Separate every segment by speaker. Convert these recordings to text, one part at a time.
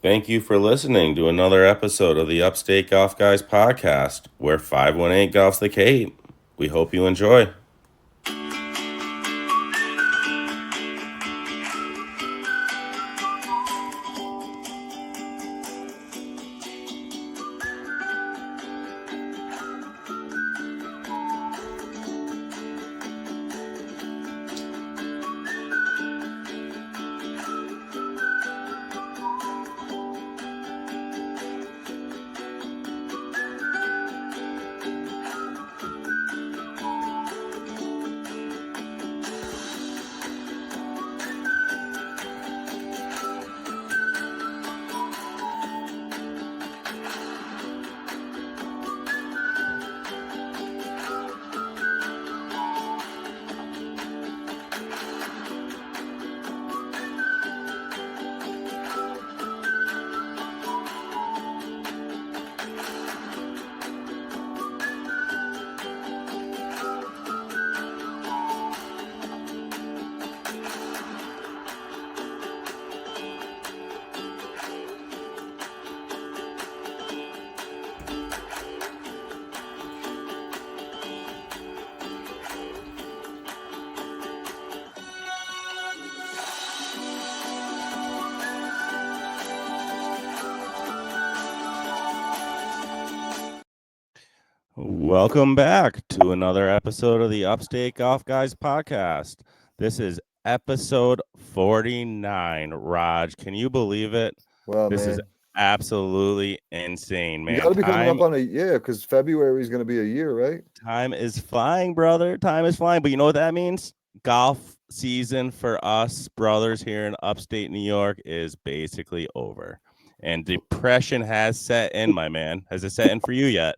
Speaker 1: Thank you for listening to another episode of the Upstate Golf Guys podcast, where 518 golfs the Cape. We hope you enjoy. Welcome back to another episode of the Upstate Golf Guys podcast. This is episode 49. Raj, can you believe it?
Speaker 2: Well,
Speaker 1: This is
Speaker 2: man,
Speaker 1: absolutely insane,
Speaker 2: you
Speaker 1: man.
Speaker 2: got to be coming up on a year because February is going to be a year, right?
Speaker 1: Time is flying, brother. Time is flying. But you know what that means? Golf season for us brothers here in upstate New York is basically over. And depression has set in, my man. Has it set in for you yet?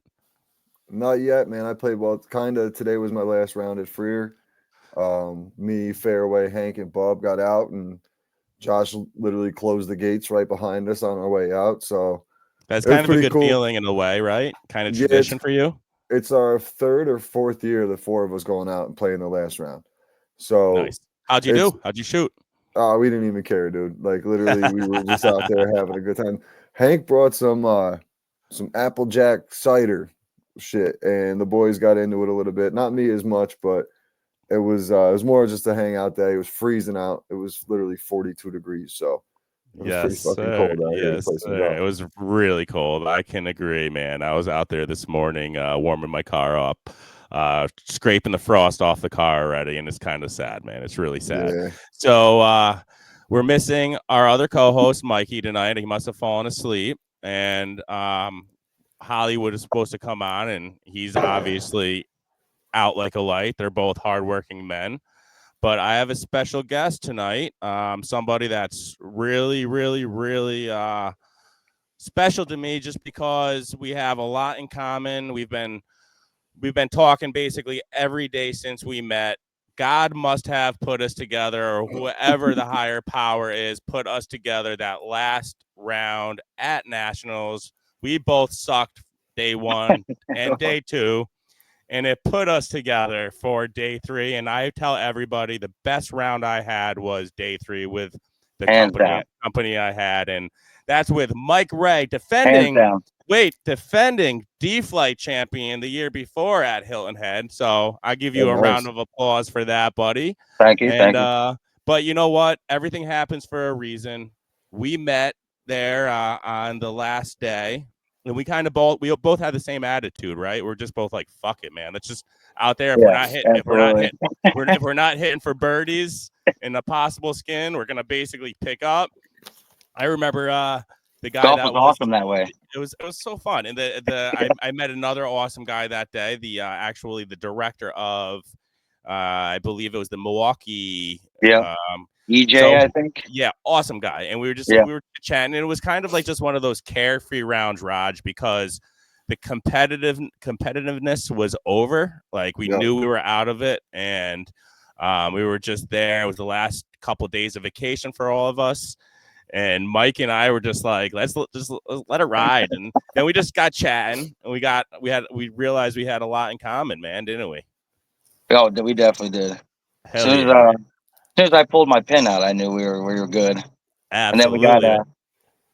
Speaker 2: Not yet, man. I played well. Kind of today was my last round at Freer. Me, Fairway, Hank, and Bob got out, and Josh literally closed the gates right behind us on our way out. So
Speaker 1: That's
Speaker 2: it was
Speaker 1: kind of a
Speaker 2: pretty
Speaker 1: good
Speaker 2: cool.
Speaker 1: feeling in a way, right? Kind of
Speaker 2: Yeah,
Speaker 1: tradition for you.
Speaker 2: it's our third or fourth year, the four of us going out and playing the last round. So
Speaker 1: Nice. How'd you
Speaker 2: it's
Speaker 1: do? How'd you shoot?
Speaker 2: we didn't even care, dude. Like literally, we were just out there having a good time. Hank brought some Applejack cider shit, and the boys got into it a little bit. Not me as much, but it was more just a hangout day. It was freezing out. It was literally 42 degrees, so it was pretty
Speaker 1: Yes,
Speaker 2: fucking
Speaker 1: sir.
Speaker 2: cold out here to
Speaker 1: Yes,
Speaker 2: play some
Speaker 1: sir.
Speaker 2: golf.
Speaker 1: It was really cold. I can agree, man. I was out there this morning warming my car up, scraping the frost off the car already, and it's kind of sad, man. It's really sad.
Speaker 2: Yeah,
Speaker 1: So we're missing our other co-host, Mikey, tonight. He must have fallen asleep, and Hollywood is supposed to come on, and he's obviously out like a light. They're both hardworking men. But I have a special guest tonight, somebody that's really, really, really special to me, just because we have a lot in common. We've been talking basically every day since we met. God must have put us together, or whoever the higher power is, put us together that last round at Nationals. We both sucked day one and day two, and it put us together for day three. And I tell everybody the best round I had was day three with the
Speaker 3: Hands down.
Speaker 1: company I had, and that's with Mike Ray,
Speaker 3: Hands down.
Speaker 1: defending D-Flight champion the year before at Hilton Head. So I give you
Speaker 2: oh,
Speaker 1: a
Speaker 2: nice.
Speaker 1: round of applause for that, buddy.
Speaker 3: Thank you.
Speaker 1: And
Speaker 3: Thank you.
Speaker 1: but you know what? Everything happens for a reason. We met there on the last day, and we both had the same attitude, right? We're just both like, fuck it, man. Let's just out there. If we're not hitting for birdies in a possible skin, we're gonna basically pick up. I remember the guy
Speaker 3: Golf
Speaker 1: that
Speaker 3: was awesome that way.
Speaker 1: it was so fun. And I met another awesome guy that day. The actually the director of I believe it was the Milwaukee.
Speaker 3: Yeah. EJ,
Speaker 1: So
Speaker 3: I think.
Speaker 1: yeah, awesome guy. And we
Speaker 3: Yeah.
Speaker 1: were chatting, and it was kind of like just one of those carefree rounds, Raj, because the competitiveness was over. Like we
Speaker 2: Yep.
Speaker 1: knew we were out of it, and we were just there. It was the last couple of days of vacation for all of us. And Mike and I were just like, let's just let it ride. And then we just got chatting, and we realized we had a lot in common, man, didn't we?
Speaker 3: Oh, we definitely did. As
Speaker 1: Hell
Speaker 3: soon
Speaker 1: yeah,
Speaker 3: as, as soon as I pulled my pin out, I knew we were good. And then we got
Speaker 1: absolutely.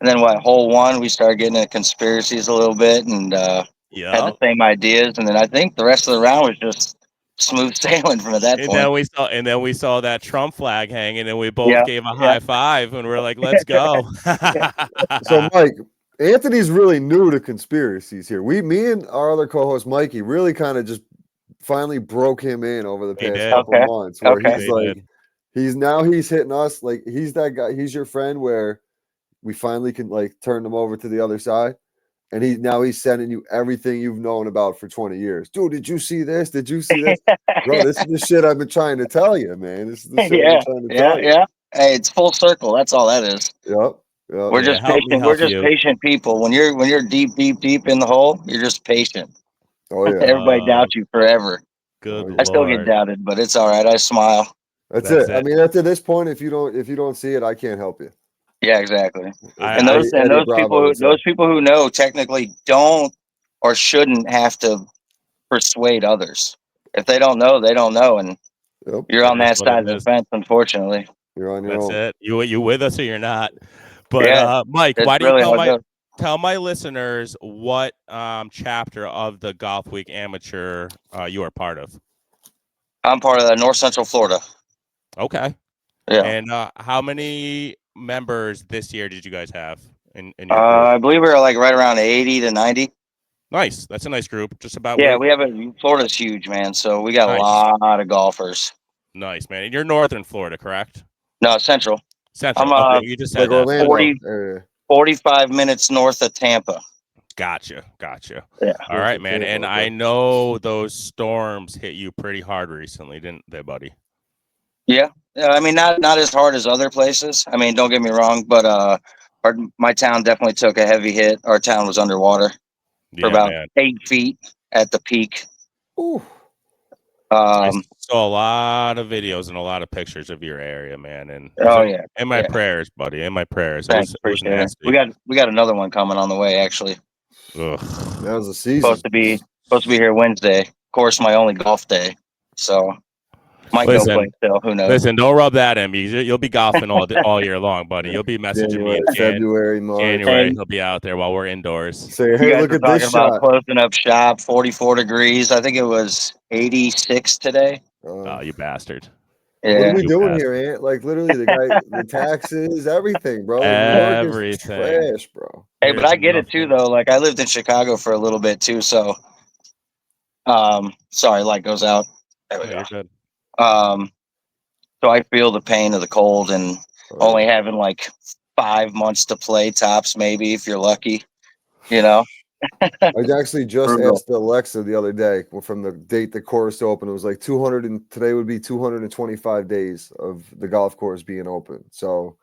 Speaker 3: And then hole one, we started getting into conspiracies a little bit and had
Speaker 1: Yeah.
Speaker 3: the same ideas. And then I think the rest of the round was just smooth sailing from that
Speaker 1: And
Speaker 3: point.
Speaker 1: then we saw that Trump flag hanging, and we both
Speaker 3: Yeah,
Speaker 1: gave a
Speaker 3: yeah.
Speaker 1: high five, and we're like, "Let's go!"
Speaker 2: So, Mike, Anthony's really new to conspiracies here. Me and our other co-host Mikey really kind of just finally broke him in over the
Speaker 1: They
Speaker 2: past
Speaker 1: did.
Speaker 2: couple
Speaker 3: Okay.
Speaker 2: months, where
Speaker 3: Okay.
Speaker 2: he's
Speaker 1: They
Speaker 2: like,
Speaker 1: did.
Speaker 2: he's hitting us like he's that guy. He's your friend where we finally can like turn him over to the other side, and he's sending you everything you've known about for 20 years. Dude, did you see this? Did you see this? Bro, this is the shit I've been trying to tell you, man. This is the shit I've been
Speaker 3: Yeah,
Speaker 2: trying to
Speaker 3: yeah,
Speaker 2: tell you.
Speaker 3: yeah. Hey, it's full circle. That's all that is.
Speaker 2: Yep. Yep.
Speaker 3: We're
Speaker 1: Yeah,
Speaker 3: just
Speaker 1: help me
Speaker 3: patient. We're
Speaker 1: help
Speaker 3: just
Speaker 1: you.
Speaker 3: patient people. When you're deep, deep, deep in the hole, you're just patient.
Speaker 2: Oh yeah.
Speaker 3: Everybody doubts you forever.
Speaker 1: Good
Speaker 2: Oh, yeah.
Speaker 3: I still get
Speaker 1: Lord.
Speaker 3: doubted, but it's all right. I smile.
Speaker 2: That's
Speaker 1: That's
Speaker 2: it. I
Speaker 1: it.
Speaker 2: mean, after this point, if you don't see it, I can't help you.
Speaker 3: Yeah, exactly.
Speaker 2: As
Speaker 3: And
Speaker 1: I
Speaker 3: those
Speaker 2: Bravo
Speaker 3: people
Speaker 2: would say.
Speaker 3: those people who know technically don't or shouldn't have to persuade others. If they don't know, they don't know, and
Speaker 2: Yep.
Speaker 3: you're
Speaker 1: It
Speaker 3: on
Speaker 1: is
Speaker 3: that
Speaker 1: what it
Speaker 3: side of the
Speaker 1: is.
Speaker 3: fence, unfortunately.
Speaker 2: You're on your
Speaker 1: That's
Speaker 2: own.
Speaker 1: it. You with us or you're not. But
Speaker 3: Yeah,
Speaker 1: Mike,
Speaker 3: it's
Speaker 1: why do you
Speaker 3: really how it goes.
Speaker 1: tell my listeners what chapter of the Golf Week Amateur you are part of?
Speaker 3: I'm part of North Central Florida.
Speaker 1: Okay.
Speaker 3: Yeah.
Speaker 1: And how many members this year did you guys have in your group?
Speaker 3: I believe we were like right around 80 to 90.
Speaker 1: Nice. That's a nice group. Just about
Speaker 3: Yeah,
Speaker 1: where.
Speaker 3: we have Florida's huge, man. So we got
Speaker 1: Nice.
Speaker 3: a lot of golfers.
Speaker 1: Nice, man. And you're northern Florida, correct?
Speaker 3: No, Central.
Speaker 1: Central.
Speaker 3: I'm
Speaker 1: Okay, you just said
Speaker 2: Like
Speaker 1: that.
Speaker 2: Orlando.
Speaker 3: 40,
Speaker 2: area.
Speaker 3: 45 minutes north of Tampa.
Speaker 1: Gotcha.
Speaker 3: Yeah.
Speaker 1: All right, man. And I know those storms hit you pretty hard recently, didn't they, buddy?
Speaker 3: Yeah. I mean, not as hard as other places. I mean, don't get me wrong, but my town definitely took a heavy hit. Our town was underwater for
Speaker 1: Yeah,
Speaker 3: about
Speaker 1: man.
Speaker 3: 8 feet at the peak.
Speaker 2: Ooh.
Speaker 1: I saw a lot of videos and a lot of pictures of your area, man. And in my prayers, buddy. In my prayers.
Speaker 3: Thanks,
Speaker 1: It was
Speaker 3: appreciate it.
Speaker 1: nasty.
Speaker 3: We got another one coming on the way, actually.
Speaker 1: Ugh.
Speaker 2: That was a season.
Speaker 3: Supposed to be here Wednesday. Of course, my only golf day. So might go play still. Who knows?
Speaker 1: Listen, don't rub that in me. You'll be golfing all year long, buddy. You'll be messaging me in
Speaker 2: February, March.
Speaker 1: January. He'll be out there while we're indoors.
Speaker 2: Say, hey, look at this shot.
Speaker 3: Closing up shop, 44 degrees. I think it was 86 today.
Speaker 1: Oh, you bastard.
Speaker 3: Yeah.
Speaker 2: What are we doing here, Ant? Like literally the guy, the taxes, everything, bro.
Speaker 1: Everything.
Speaker 2: Trash, bro.
Speaker 3: Hey, but I get it too, though. Like I lived in Chicago for a little bit too, so sorry, light goes out. There we go.
Speaker 1: You're good.
Speaker 3: So I feel the pain of the cold and only having like 5 months to play tops, maybe if you're lucky, you know.
Speaker 2: I actually just asked Alexa the other day from the date the course opened. It was like 200, and today would be 225 days of the golf course being open. So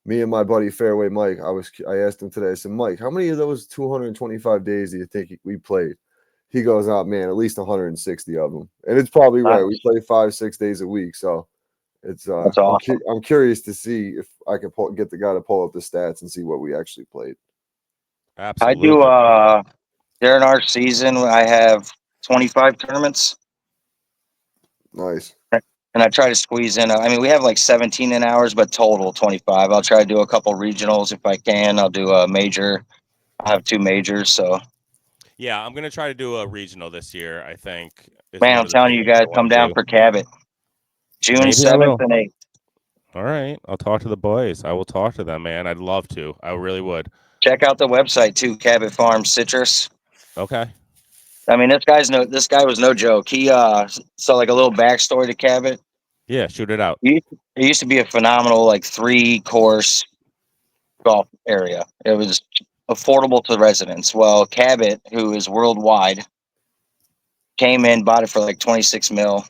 Speaker 2: me and my buddy Fairway Mike, I asked him today, I said, Mike, how many of those 225 days do you think we played? He goes, oh man, at least 160 of them. And it's probably right. We play 5-6 days a week. So it's
Speaker 3: that's awesome.
Speaker 2: I'm curious to see if I can get the guy to pull up the stats and see what we actually played.
Speaker 1: Absolutely.
Speaker 3: I do during our season I have 25 tournaments.
Speaker 2: Nice.
Speaker 3: And I try to squeeze in. I mean, we have like 17 in hours, but total 25. I'll try to do a couple regionals if I can. I'll do a major. I have 2 majors, so.
Speaker 1: Yeah, I'm gonna try to do a regional this year. I think.
Speaker 3: Man, I'm telling you guys, come down for Cabot, June 7th and 8th.
Speaker 1: All right, I'll talk to the boys. I will talk to them, man. I'd love to. I really would.
Speaker 3: Check out the website too, Cabot Farms Citrus.
Speaker 1: Okay.
Speaker 3: I mean, this guy was no joke. He so like a little backstory to Cabot.
Speaker 1: Yeah, shoot it out.
Speaker 3: It used to be a phenomenal like 3-course golf area. It was affordable to residents. Well, Cabot, who is worldwide, came in, bought it for like 26 mil.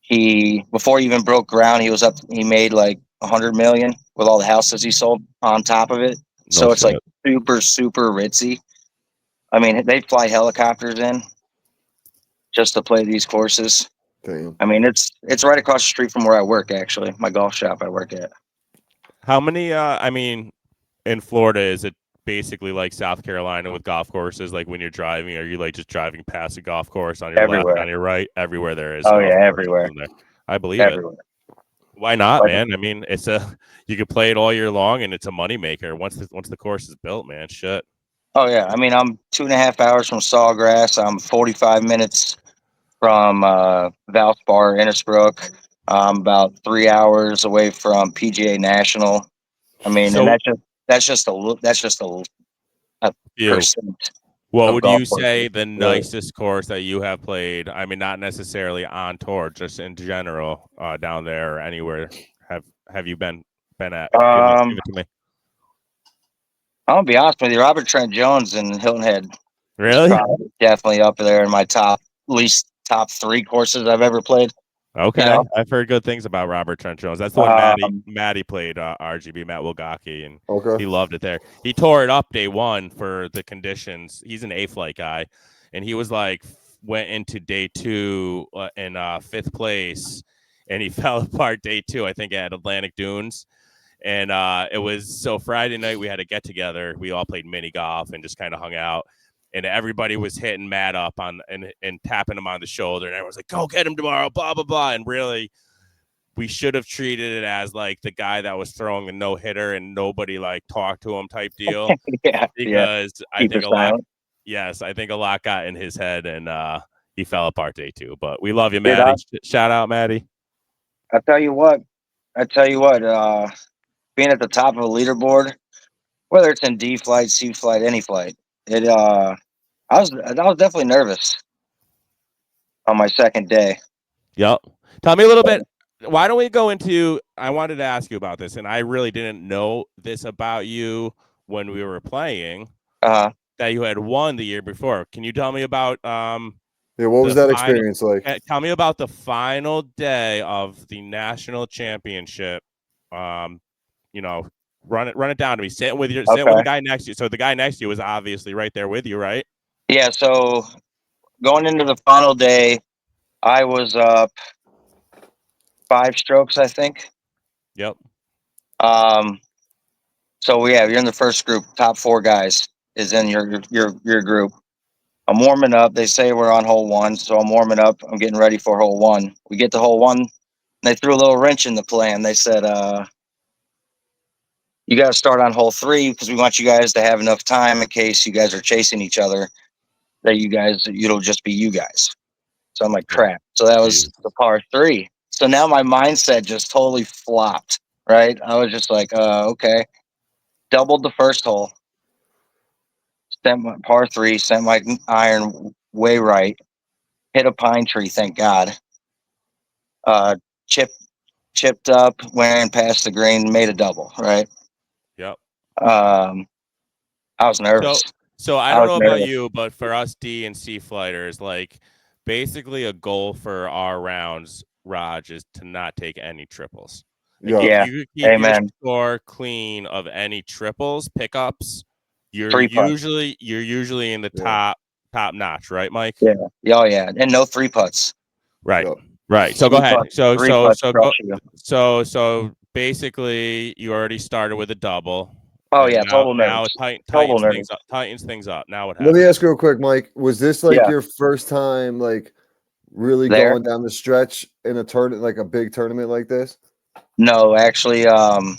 Speaker 3: Before he even broke ground, he made like 100 million with all the houses he sold on top of it. So it's like super, super ritzy. I mean, they fly helicopters in just to play these courses.
Speaker 2: Damn.
Speaker 3: I mean, it's right across the street from where I work, actually, my golf shop I work at.
Speaker 1: How many, I mean, in Florida, is it basically like South Carolina with golf courses? Like when you're driving, are you like just driving past a golf course on your left, on your right? Everywhere there is.
Speaker 3: Oh, yeah, everywhere.
Speaker 1: I believe it. Why not,
Speaker 3: Like,
Speaker 1: man? I mean, you could play it all year long, and it's a moneymaker once the course is built, man. Shit.
Speaker 3: oh yeah, I mean, I'm 2.5 hours from Sawgrass. I'm 45 minutes from Valspar, Innisbrook. I'm about 3 hours away from PGA National. I mean, and
Speaker 1: So
Speaker 3: that's just a
Speaker 1: you.
Speaker 3: percent
Speaker 1: What
Speaker 3: of
Speaker 1: would
Speaker 3: golf
Speaker 1: you
Speaker 3: courses.
Speaker 1: say the nicest course that you have played? I mean, not necessarily on tour, just in general, down there or anywhere. Have you been at? Give it to me.
Speaker 3: I'm gonna be honest with you, Robert Trent Jones in Hilton Head is
Speaker 1: Really?
Speaker 3: probably definitely up there in my top, at least top 3 courses I've ever played.
Speaker 1: Okay,
Speaker 3: You know?
Speaker 1: I've heard good things about Robert Trent Jones. That's the one Maddie played RGB, Matt Wilgocki, and
Speaker 2: Okay.
Speaker 1: he loved it there. He tore it up day one for the conditions. He's an A-flight guy, and he was like went into day 2 in 5th place, and he fell apart day 2, I think, at Atlantic Dunes. And it was so Friday night we had a get together. We all played mini golf and just kind of hung out. And everybody was hitting Matt up on and tapping him on the shoulder. And everyone's like, go get him tomorrow, blah, blah, blah. And really, we should have treated it as like the guy that was throwing the no-hitter and nobody like talked to him type deal.
Speaker 3: Yeah.
Speaker 1: Because I
Speaker 3: Keep
Speaker 1: think
Speaker 3: it
Speaker 1: a lot,
Speaker 3: silent.
Speaker 1: yes, I think a lot got in his head and he fell apart day 2. But we love you,
Speaker 3: Dude,
Speaker 1: Maddie. Shout out, Maddie.
Speaker 3: I tell you what, being at the top of a leaderboard, whether it's in D flight, C flight, any flight, I was definitely nervous on my second day.
Speaker 1: Yep. Tell me a little bit. Why don't we go into? I wanted to ask you about this, and I really didn't know this about you when we were playing. That you had won the year before. Can you tell me about?
Speaker 2: Yeah, what was that experience like?
Speaker 1: Tell me about the final day of the national championship. You know, run it down to me. Sit with the guy next to you. So the guy next to you was obviously right there with you, right?
Speaker 3: Yeah. So going into the final day, I was up 5 strokes, I think.
Speaker 1: Yep.
Speaker 3: So you're in the first group. Top 4 guys is in your group. I'm warming up. They say we're on hole 1, so I'm warming up. I'm getting ready for hole 1. We get to hole 1. And they threw a little wrench in the plan. They said, you got to start on hole 3 because we want you guys to have enough time in case you guys are chasing each other. It'll just be you guys. So I'm like, crap. So that was the par 3. So now my mindset just totally flopped. Right? I was just like, okay. Doubled the first hole. Sent my par 3. Sent my iron way right. Hit a pine tree. Thank God. Chipped up, went past the green, made a double. Right?
Speaker 1: Yep.
Speaker 3: I was nervous.
Speaker 1: So I don't know about you, but for us D and C flighters, like basically a goal for our rounds, Raj, is to not take any triples. Like if you keep your score clean of any triples, pickups, you're usually in the top notch, right, Mike?
Speaker 3: Yeah. Oh yeah. And no 3 putts.
Speaker 1: Right. Right. So go ahead. So basically you already started with a double.
Speaker 3: Oh yeah, total nerves.
Speaker 1: Now it tightens things up. Now what happens?
Speaker 2: Let me ask you real quick, Mike. Was this like your first time like really going down the stretch in a tournament, like a big tournament like this?
Speaker 3: No, actually, the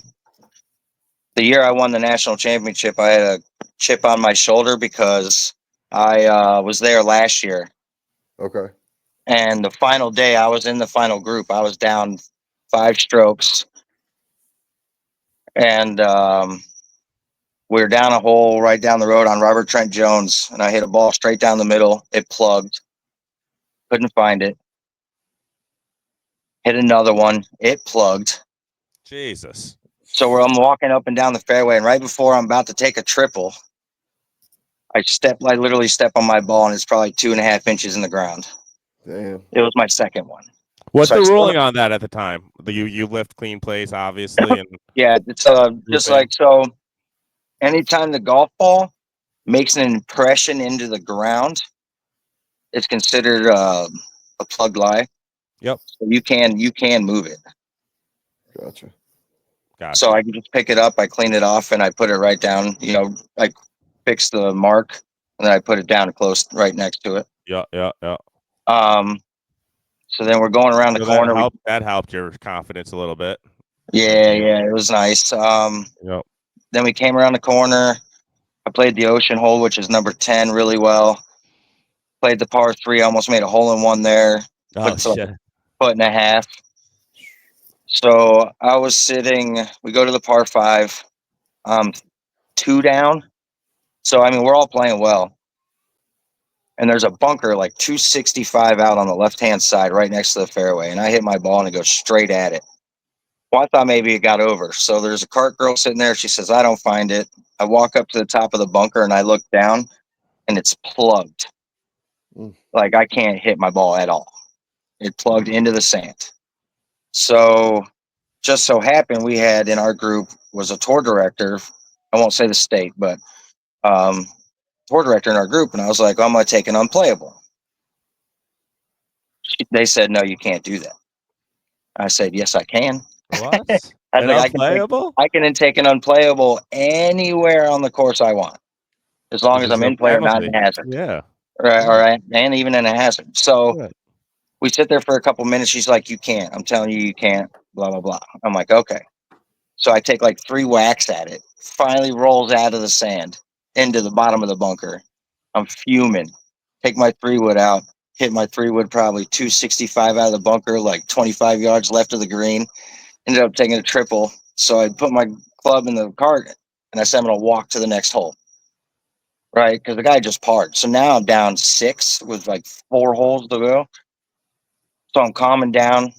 Speaker 3: year I won the national championship, I had a chip on my shoulder because I was there last year.
Speaker 2: Okay.
Speaker 3: And the final day, I was in the final group. I was down 5 strokes. And we were down a hole right down the road on Robert Trent Jones. And I hit a ball straight down the middle. It plugged. Couldn't find it. Hit another one. It plugged.
Speaker 1: Jesus.
Speaker 3: So I'm walking up and down the fairway. And right before I'm about to take a triple, I literally step on my ball, and it's probably 2.5 inches in the ground.
Speaker 2: Damn.
Speaker 3: It was my second one.
Speaker 1: What's the ruling on that at the time? You lift clean plays, obviously, and
Speaker 3: yeah, it's just like so. Anytime the golf ball makes an impression into the ground, it's considered a plug lie.
Speaker 1: Yep.
Speaker 3: So you can move it.
Speaker 2: Gotcha.
Speaker 3: So I can just pick it up, I clean it off, and I put it right down. I fix the mark, and then I put it down close right next to it.
Speaker 1: Yeah.
Speaker 3: So then we're going around the
Speaker 1: So
Speaker 3: corner.
Speaker 1: that helped your confidence a little bit.
Speaker 3: Yeah, it was nice.
Speaker 1: Yep.
Speaker 3: Then we came around the corner. I played the ocean hole, which is number 10, really well. Played the par 3, almost made a hole in one there.
Speaker 1: Oh,
Speaker 3: But
Speaker 1: shit.
Speaker 3: foot and a half. So I was sitting, we go to the par 5, 2 down. So, I mean, we're all playing well. And there's a bunker like 265 out on the left-hand side right next to the fairway. And I hit my ball and it goes straight at it. Well, I thought maybe it got over. So there's a cart girl sitting there. She says, I don't find it. I walk up to the top of the bunker and I look down and it's plugged. Like I can't hit my ball at all. It plugged into the sand. So just so happened we had in our group was a tour director. I won't say the state, but tour director in our group. And I was like, I'm going to take an unplayable. They said, no, you can't do that. I said, yes, I can.
Speaker 1: What?
Speaker 3: I was
Speaker 1: An
Speaker 3: like,
Speaker 1: unplayable?
Speaker 3: I can take an unplayable anywhere on the course I want, as long as
Speaker 1: There's
Speaker 3: I'm
Speaker 1: no
Speaker 3: in play or not in
Speaker 1: penalty.
Speaker 3: hazard.
Speaker 1: Yeah.
Speaker 3: Right, all right, and even in a hazard. So
Speaker 1: Good.
Speaker 3: we sit there for a couple minutes. She's like, you can't. I'm telling you, you can't. Blah, blah, blah. I'm like, okay. So I take like 3 whacks at it. Finally rolls out of the sand into the bottom of the bunker. I'm fuming. Take my 3-wood out. Hit my 3-wood probably 265 out of the bunker, like 25 yards left of the green. Ended up taking a triple. So I put my club in the cart and I said, I'm going to walk to the next hole. Right? Because the guy just parred. So now I'm down 6 with like 4 holes to go. So I'm calming down.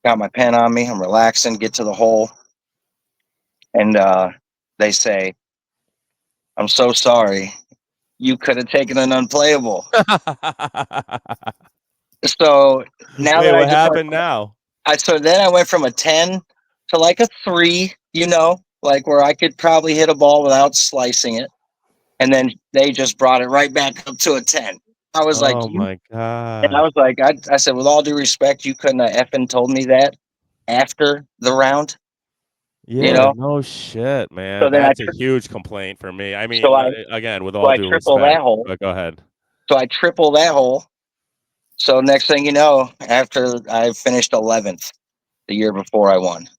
Speaker 3: Got my pen on me. I'm relaxing. Get to the hole. And they say, I'm so sorry. You could have taken an unplayable. So now
Speaker 1: Wait,
Speaker 3: that I
Speaker 1: what
Speaker 3: just
Speaker 1: happened now?
Speaker 3: so then I went from a 10 to like a 3, like where I could probably hit a ball without slicing it. And then they just brought it right back up to a 10. I was like,
Speaker 1: Oh my
Speaker 3: and I
Speaker 1: God.
Speaker 3: was like, I said, with all due respect, you couldn't have effing told me that after the round,
Speaker 1: Yeah, no shit,
Speaker 3: So
Speaker 1: man.
Speaker 3: then
Speaker 1: That's a huge complaint for me. I mean,
Speaker 3: so I
Speaker 1: again, with
Speaker 3: so
Speaker 1: all
Speaker 3: I
Speaker 1: due
Speaker 3: triple that
Speaker 1: respect,
Speaker 3: hole.
Speaker 1: but go ahead.
Speaker 3: So I triple that hole. So next thing you know, after I finished 11th the year before I won.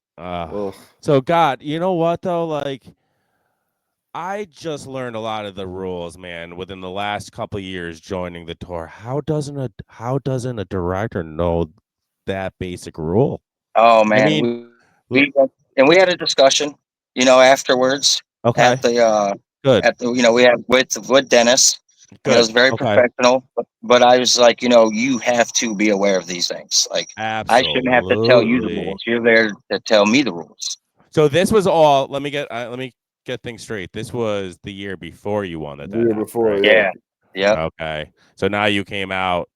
Speaker 1: So God, you know what though? Like, I just learned a lot of the rules, man, within the last couple of years joining the tour. How doesn't a director know that basic rule?
Speaker 3: Oh
Speaker 1: I
Speaker 3: man,
Speaker 1: mean,
Speaker 3: we had a discussion, afterwards
Speaker 1: okay,
Speaker 3: at the
Speaker 1: good,
Speaker 3: we had with Dennis, and it
Speaker 1: good,
Speaker 3: was very
Speaker 1: okay,
Speaker 3: professional. But I was like, you have to be aware of these things. Like I shouldn't have to tell you the
Speaker 1: absolutely.
Speaker 3: rules. You're there to tell me the rules.
Speaker 1: So this was all. Let me get things straight. This was the year before you won that
Speaker 2: The year
Speaker 1: happened,
Speaker 2: before,
Speaker 1: right?
Speaker 2: yeah.
Speaker 3: Yeah.
Speaker 1: Okay. So now you came out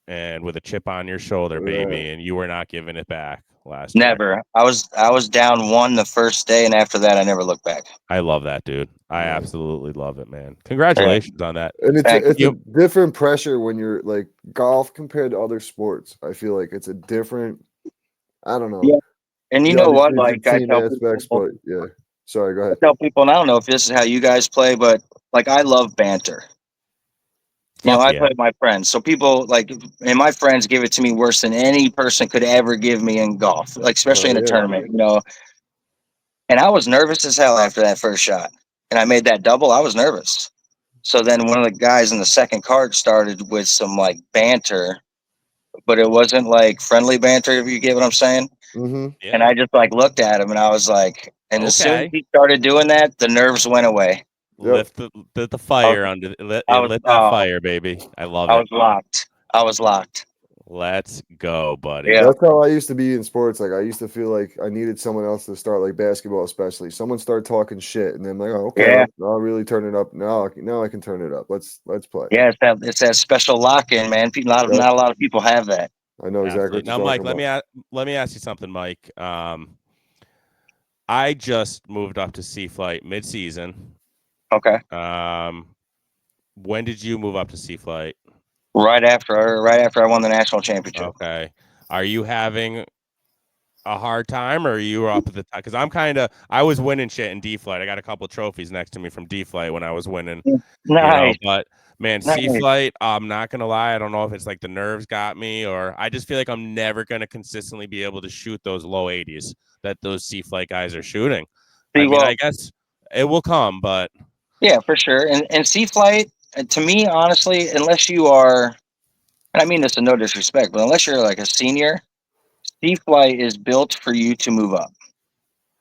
Speaker 1: and with a chip on your shoulder, baby, and you were not giving it back last year.
Speaker 3: Never. I was down 1 the first day, and after that, I never looked back.
Speaker 1: I love that, dude. I absolutely love it, man. Congratulations on that.
Speaker 2: And it's
Speaker 3: Thank
Speaker 2: a different pressure when you're like golf compared to other sports. I feel like it's a different. I don't know.
Speaker 3: Yeah. And you
Speaker 2: Yeah,
Speaker 3: know what?
Speaker 2: obviously it's
Speaker 3: Like
Speaker 2: a
Speaker 3: I
Speaker 2: team
Speaker 3: tell
Speaker 2: aspects,
Speaker 3: people,
Speaker 2: but yeah. Sorry, go ahead.
Speaker 3: and I don't know if this is how you guys play, but like I love banter.
Speaker 1: Fuck
Speaker 3: I
Speaker 1: yeah.
Speaker 3: play with my friends. So people and my friends give it to me worse than any person could ever give me in golf, like especially in a tournament, And I was nervous as hell after that first shot. And I made that double. I was nervous. So then one of the guys in the second card started with some like banter, but it wasn't like friendly banter, if you get what I'm saying.
Speaker 2: Mm-hmm.
Speaker 1: Yeah.
Speaker 3: And I just like looked at him and I was like, and as soon as
Speaker 1: Okay.
Speaker 3: he started doing that, the nerves went away.
Speaker 1: Lift the fire under lit that fire, baby. I love
Speaker 3: I
Speaker 1: it.
Speaker 3: was locked. I was locked.
Speaker 1: Let's go, buddy.
Speaker 3: Yeah.
Speaker 2: That's how I used to be in sports. Like I used to feel like I needed someone else to start, like basketball, especially. Someone start talking shit, and then I'm like, oh, okay,
Speaker 3: Yeah.
Speaker 2: I'll really turn it up. Now I can turn it up. Let's play.
Speaker 3: Yeah, it's that special lock in, man. Not a lot of people have that.
Speaker 2: I know exactly
Speaker 1: Absolutely.
Speaker 2: what you're
Speaker 1: Now, Mike,
Speaker 2: talking about.
Speaker 1: let me ask you something, Mike. I just moved up to C Flight mid-season.
Speaker 3: Okay.
Speaker 1: When did you move up to C Flight?
Speaker 3: Right after I won the national championship.
Speaker 1: Okay. Are you having a hard time, or you were up at the time? Because I was winning shit in D flight. I got a couple of trophies next to me from D flight when I was winning.
Speaker 3: Nice.
Speaker 1: But man,
Speaker 3: Nice.
Speaker 1: C flight, I'm not gonna lie, I don't know if it's like the nerves got me, or I just feel like I'm never gonna consistently be able to shoot those low 80s that those C flight guys are shooting. I mean, I guess it will come, but
Speaker 3: yeah, for sure. And C flight, to me, honestly, unless you are, and I mean this in no disrespect, but unless you're like a senior, C flight is built for you to move up.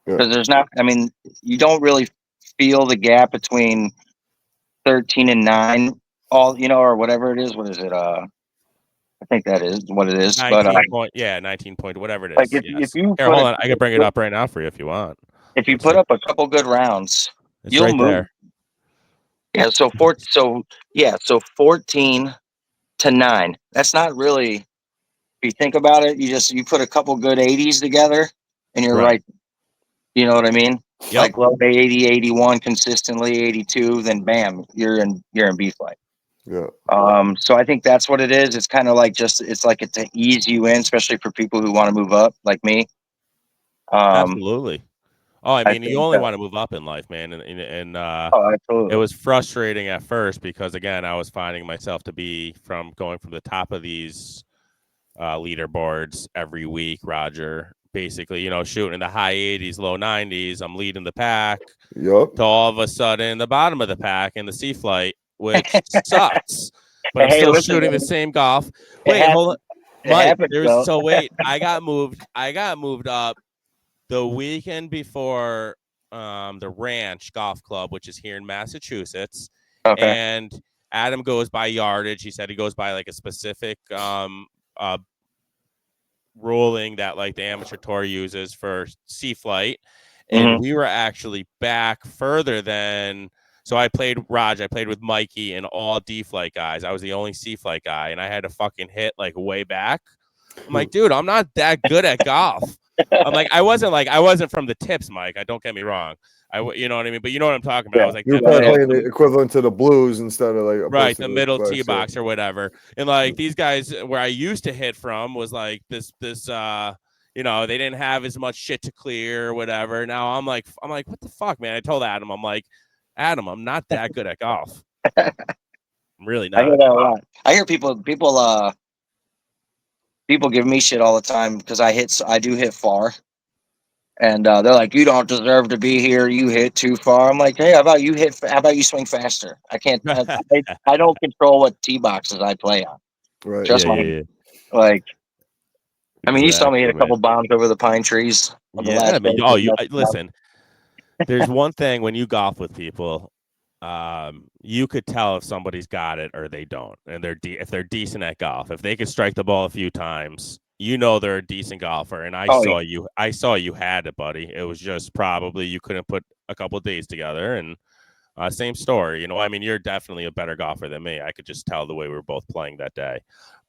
Speaker 3: Because there's not, I mean, you don't really feel the gap between 13 and 9, or whatever it is. What is it? I think that is what it is.
Speaker 1: 19
Speaker 3: But
Speaker 1: point, 19 point, whatever it is.
Speaker 3: like if
Speaker 1: Yes.
Speaker 3: you
Speaker 1: Here,
Speaker 3: put
Speaker 1: hold on. I can bring it up right now for you if you want.
Speaker 3: if you
Speaker 1: Let's
Speaker 3: put
Speaker 1: see.
Speaker 3: up a couple good rounds,
Speaker 1: It's
Speaker 3: you'll
Speaker 1: right
Speaker 3: move.
Speaker 1: there.
Speaker 3: Yeah. So 14 to 9. That's not really. If you think about it, you put a couple good 80s together, and you're right. You know what I mean?
Speaker 1: Yep.
Speaker 3: Like low 80, 81 consistently, 82, then bam, you're in B flight.
Speaker 2: Yeah.
Speaker 3: So I think that's what it is. It's kind of like it's like to ease you in, especially for people who want to move up, like me.
Speaker 1: Absolutely. Oh, I mean, you only
Speaker 3: that-
Speaker 1: want to move up in life, man, and
Speaker 3: Oh, absolutely.
Speaker 1: it was frustrating at first because again, I was finding myself to be going from the top of these leaderboards every week, Roger. Basically, shooting in the high 80s, low 90s. I'm leading the pack.
Speaker 2: Yep.
Speaker 1: To all of a sudden, the bottom of the pack in the C flight, which sucks. But I'm
Speaker 3: Hey,
Speaker 1: still
Speaker 3: listen,
Speaker 1: shooting the same golf. Wait, hold on, Mike. Wait. I got moved up the weekend before the Ranch Golf Club, which is here in Massachusetts.
Speaker 3: Okay.
Speaker 1: And Adam goes by yardage. He said he goes by like a specific ruling that like the amateur tour uses for C flight. And we were actually back further than. So I played with Mikey and all D flight guys. I was the only C flight guy, and I had to fucking hit like way back. I'm like, dude, I'm not that good at golf. I'm like, I wasn't from the tips, Mike. I don't get me wrong. You know what I mean? But you know what I'm talking about. I was like,
Speaker 2: you're probably playing the equivalent to the blues instead of like
Speaker 1: the middle tee box or whatever. And like these guys where I used to hit from was like this they didn't have as much shit to clear or whatever. Now I'm like, what the fuck, man? I told Adam, I'm like, Adam, I'm not that good at golf. I'm really not.
Speaker 3: I hear that a lot. I hear people give me shit all the time because I do hit far. And they're like, you don't deserve to be here. You hit too far. I'm like, hey, how about you swing faster? I can't. I don't control what tee boxes I play on.
Speaker 2: Right.
Speaker 3: Just like, I mean, you saw me hit a couple bombs over the pine trees.
Speaker 1: Listen. There's one thing when you golf with people, you could tell if somebody's got it or they don't, and if they're decent at golf. If they could strike the ball a few times, they're a decent golfer. And I saw you had it, buddy. It was just probably you couldn't put a couple of days together. And same story. I mean, you're definitely a better golfer than me. I could just tell the way we were both playing that day.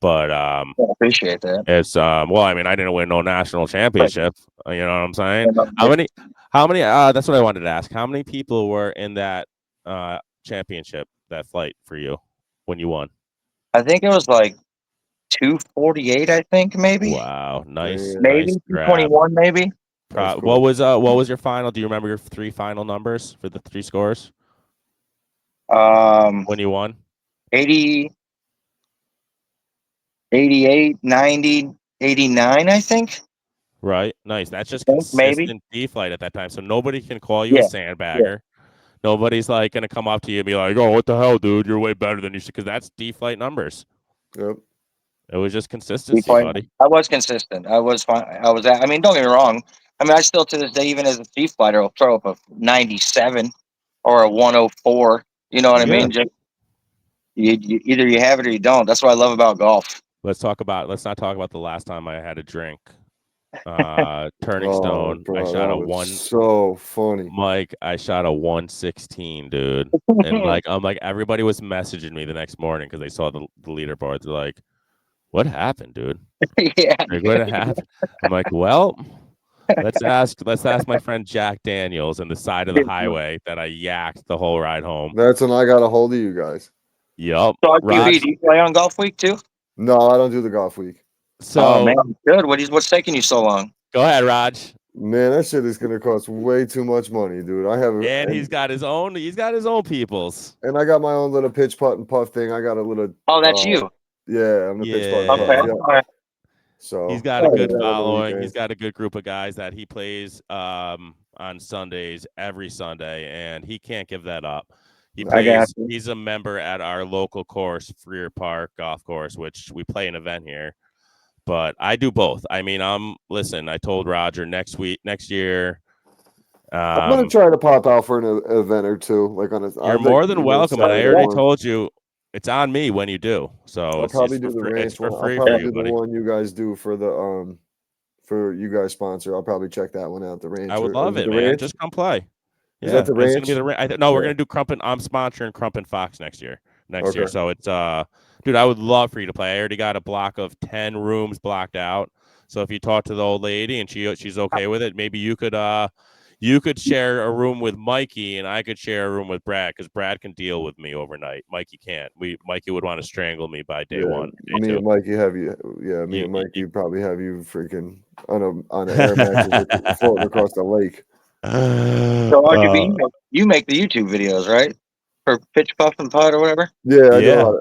Speaker 1: But I
Speaker 3: appreciate that.
Speaker 1: It's well, I mean, I didn't win no national championship. You know what I'm saying? How many? That's what I wanted to ask. How many people were in that championship, that flight for you when you won?
Speaker 3: I think it was like 248. I think maybe.
Speaker 1: Wow, nice.
Speaker 3: Maybe 221. Maybe.
Speaker 1: Cool. What was your final? Do you remember your 3 final numbers for the 3 scores? When you won?
Speaker 3: 80, 88, 90, 89, I think.
Speaker 1: Right. Nice. That's just consistent D flight at that time. So nobody can call you a sandbagger. Yeah. Nobody's like going to come up to you and be like, oh, what the hell, dude? You're way better than you should. Because that's D flight numbers.
Speaker 2: Yep.
Speaker 1: It was just consistency, buddy.
Speaker 3: I was consistent. I was fine. I mean, don't get me wrong. I mean, I still to this day, even as a C flighter, will throw up a 97 or a 104. You know what I mean? Just either you have it or you don't. That's what I love about golf.
Speaker 1: Let's not talk about the last time I had a drink. Turning Stone.
Speaker 2: Bro,
Speaker 1: I shot a 1.
Speaker 2: So funny,
Speaker 1: Mike. I shot a 116, dude. And like, I'm like, everybody was messaging me the next morning because they saw the leaderboards. They're like, "What happened, dude?
Speaker 3: Yeah,
Speaker 1: like, what happened?" I'm like, "Well, let's ask my friend Jack Daniels on the side of the highway that I yacked the whole ride home."
Speaker 2: That's when I got a hold of you guys.
Speaker 1: Yep.
Speaker 3: So do you play on GOLFWEEK too?
Speaker 2: No, I don't do the GOLFWEEK.
Speaker 1: So
Speaker 3: man, good. What's taking you so long?
Speaker 1: Go ahead, Raj.
Speaker 2: Man, that shit is gonna cost way too much money, dude. I have
Speaker 1: And he's got his own peoples.
Speaker 2: And I got my own little pitch putt and puff thing. I got a little.
Speaker 3: Oh, that's you.
Speaker 2: Yeah, I'm the pitch putt.
Speaker 1: Yeah.
Speaker 3: Okay.
Speaker 2: Yeah.
Speaker 3: All right.
Speaker 2: So
Speaker 1: He's got a good
Speaker 2: on the
Speaker 1: following.
Speaker 2: weekends.
Speaker 1: He's got a good group of guys that he plays on Sundays every Sunday, and he can't give that up. He
Speaker 3: I got
Speaker 1: plays.
Speaker 3: you.
Speaker 1: He's a member at our local course, Freer Park Golf Course, which we play an event here. But I do both. I mean, listen. I told Roger next year.
Speaker 2: I'm gonna try to pop out for an event or two, like on a.
Speaker 1: You're more than welcome, and I already told you it's on me when you do. So
Speaker 2: I'll probably do the ranch one. I'll probably do the one you guys do for the for you guys sponsor. I'll probably check that one out. The ranch.
Speaker 1: I would love it, man.
Speaker 2: Ranch?
Speaker 1: Just come play.
Speaker 2: Is that the ranch?
Speaker 1: It's gonna be no, we're gonna do Crump and I'm sponsoring Crump and Fox next year. So it's dude, I would love for you to play. I already got a block of 10 rooms blocked out. So if you talk to the old lady and she's okay with it, maybe you could share a room with Mikey and I could share a room with Brad because Brad can deal with me overnight. Mikey can't. Mikey would want to strangle me by day one.
Speaker 2: Me and Mikey have you. Yeah, me and Mikey probably have you freaking on an air mattress floating across the lake.
Speaker 3: So RGB, you make the YouTube videos, right? For Pitch Puff and Putt or whatever.
Speaker 2: Yeah, I do all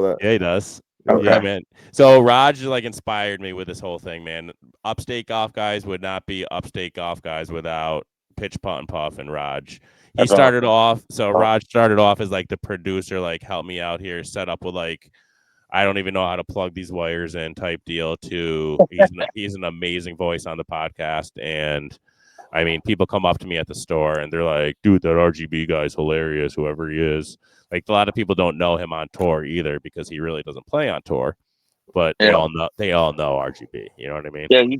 Speaker 2: that.
Speaker 1: Yeah, he does.
Speaker 3: Okay.
Speaker 1: Yeah, man. So Raj inspired me with this whole thing, man. Upstate Golf Guys would not be Upstate Golf Guys without Pitch Putt and Puff and Raj. Raj started off as like the producer, like help me out here, set up with like I don't even know how to plug these wires in type deal to he's an amazing voice on the podcast. And I mean, people come up to me at the store and they're like, dude, that RGB guy's hilarious, whoever he is. Like a lot of people don't know him on tour either because he really doesn't play on tour. But they all know RGB. You know what I mean?
Speaker 3: Yeah, you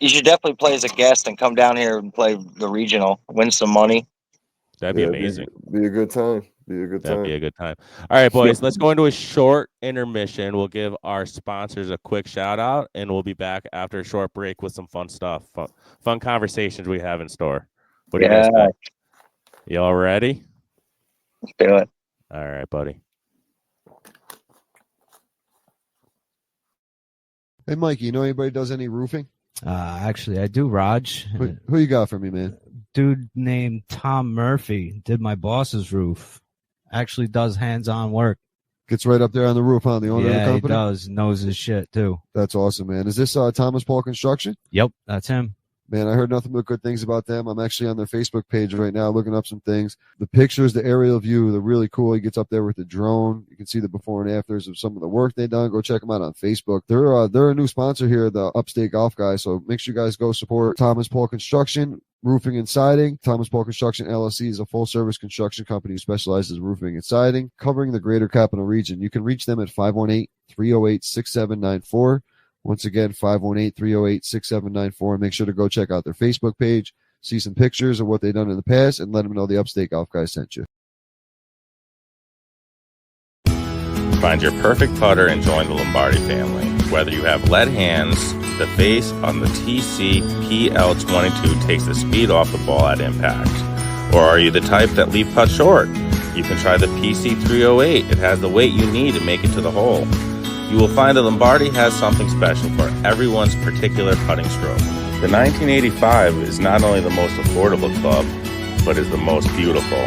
Speaker 3: should definitely play as a guest and come down here and play the regional, win some money.
Speaker 1: That'd be amazing.
Speaker 2: Be a good time.
Speaker 1: That'd be a good time. All right, boys, let's go into a short intermission. We'll give our sponsors a quick shout out, and we'll be back after a short break with some fun stuff, fun conversations we have in store. What do you guys think? Y'all ready?
Speaker 3: Let's do it.
Speaker 1: All right, buddy.
Speaker 4: Hey, Mikey, you know anybody does any roofing?
Speaker 5: Actually, I do, Raj.
Speaker 4: Who you got for me, man?
Speaker 5: Dude named Tom Murphy did my boss's roof. Actually does hands-on work.
Speaker 4: Gets right up there on the roof, huh? The owner of the company?
Speaker 5: Yeah, he does. Knows his shit, too.
Speaker 4: That's awesome, man. Is this Thomas Paul Construction?
Speaker 5: Yep, that's him.
Speaker 4: Man, I heard nothing but good things about them. I'm actually on their Facebook page right now looking up some things. The pictures, the aerial view, they're really cool. He gets up there with the drone. You can see the before and afters of some of the work they've done. Go check them out on Facebook. They're a new sponsor here, the Upstate Golf Guys. So make sure you guys go support Thomas Paul Construction, roofing and siding. Thomas Paul Construction LLC is a full-service construction company who specializes in roofing and siding, covering the greater Capital Region. You can reach them at 518-308-6794. Once again, 518-308-6794. And make sure to go check out their Facebook page, see some pictures of what they've done in the past, and let them know the Upstate Golf Guys sent you.
Speaker 1: Find your perfect putter and join the Lombardi family. Whether you have lead hands, the face on the TC PL22 takes the speed off the ball at impact. Or are you the type that leave putt short? You can try the PC308. It has the weight you need to make it to the hole. You will find that Lombardi has something special for everyone's particular putting stroke. The 1985 is not only the most affordable club, but is the most beautiful.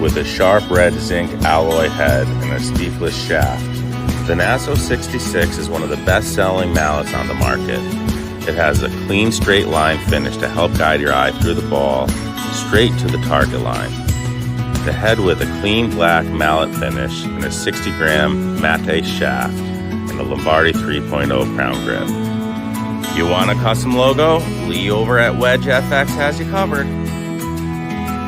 Speaker 1: With a sharp red zinc alloy head and a steefless shaft. The Nassau 66 is one of the best-selling mallets on the market. It has a clean straight line finish to help guide your eye through the ball, straight to the target line. The head with a clean black mallet finish and a 60-gram mate shaft and a Lombardi 3.0 crown grip. You want a custom logo? Lee over at Wedge FX has you covered.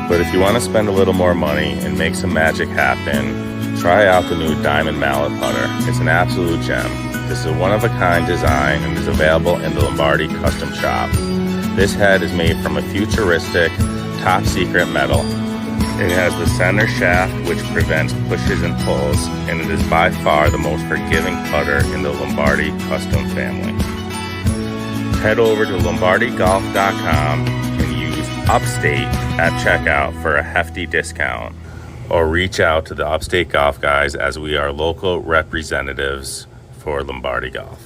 Speaker 1: But if you want to spend a little more money and make some magic happen, try out the new Diamond Mallet Putter. It's an absolute gem. This is a one-of-a-kind design and is available in the Lombardi Custom Shop. This head is made from a futuristic, top-secret metal. It has the center shaft which prevents pushes and pulls, and it is by far the most forgiving putter in the Lombardi custom family. Head over to lombardygolf.com and use Upstate at checkout for a hefty discount, or reach out to the Upstate Golf Guys as we are local representatives for Lombardi Golf.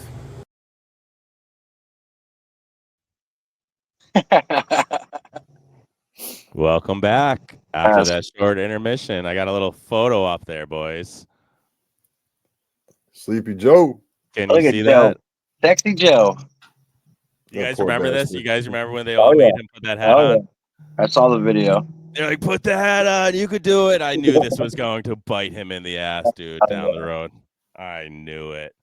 Speaker 1: Welcome back after that short intermission. I got a little photo up there, boys.
Speaker 2: Sleepy Joe.
Speaker 1: Can you
Speaker 3: Look at
Speaker 1: see
Speaker 3: Joe.
Speaker 1: that?
Speaker 3: Sexy Joe.
Speaker 1: You
Speaker 2: That
Speaker 1: guys
Speaker 2: poor
Speaker 1: remember this?
Speaker 2: bastard.
Speaker 1: You guys remember when they all made him put that hat
Speaker 3: Oh,
Speaker 1: on?
Speaker 3: yeah. I saw the video.
Speaker 1: They're like, put the hat on. You could do it. I knew this was going to bite him in the ass, dude, down the road. I knew it.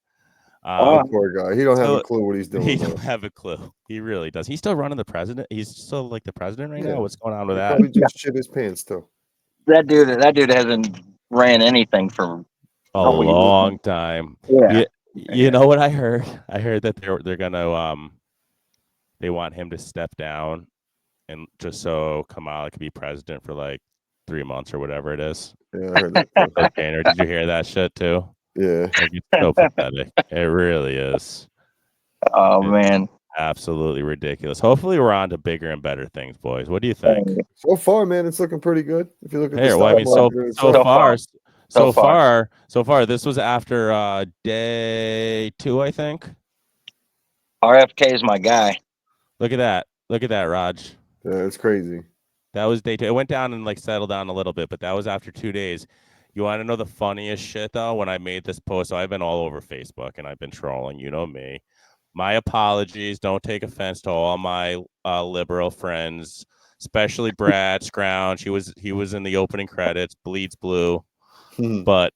Speaker 2: That poor guy. He don't have
Speaker 1: so-
Speaker 2: a clue what he's doing.
Speaker 1: He
Speaker 2: though.
Speaker 1: don't have a clue. He really does. He's still running the president. He's still like the president right
Speaker 2: Yeah.
Speaker 1: now. What's going on with
Speaker 2: He
Speaker 1: that?
Speaker 2: probably just shit his pants too.
Speaker 3: That dude hasn't ran anything for
Speaker 1: A
Speaker 3: couple years.
Speaker 1: long time.
Speaker 3: Yeah.
Speaker 1: You know what I heard? I heard that they're gonna they want him to step down and just so Kamala could be president for like 3 months or whatever it is.
Speaker 2: Yeah, I heard that too.
Speaker 1: Or January. Did you hear that shit too?
Speaker 2: Yeah.
Speaker 1: Like, it's so pathetic. It really is.
Speaker 3: Oh man.
Speaker 1: Absolutely ridiculous. Hopefully we're on to bigger and better things, boys. What do you think?
Speaker 2: So far, man, it's looking pretty good. If you look at the
Speaker 1: Here, well, I mean,
Speaker 2: stock market, it's
Speaker 1: so far, this was after day 2, I think.
Speaker 3: RFK is my guy.
Speaker 1: Look at that. Look at that, Raj.
Speaker 2: yeah, it's crazy.
Speaker 1: That was day 2. It went down and like settled down a little bit, but that was after 2 days. You want to know the funniest shit though? When I made this post, so I've been all over Facebook and I've been trolling. You know me. My apologies. Don't take offense to all my liberal friends, especially Brad Scrounge. He was in the opening credits. Bleeds blue, but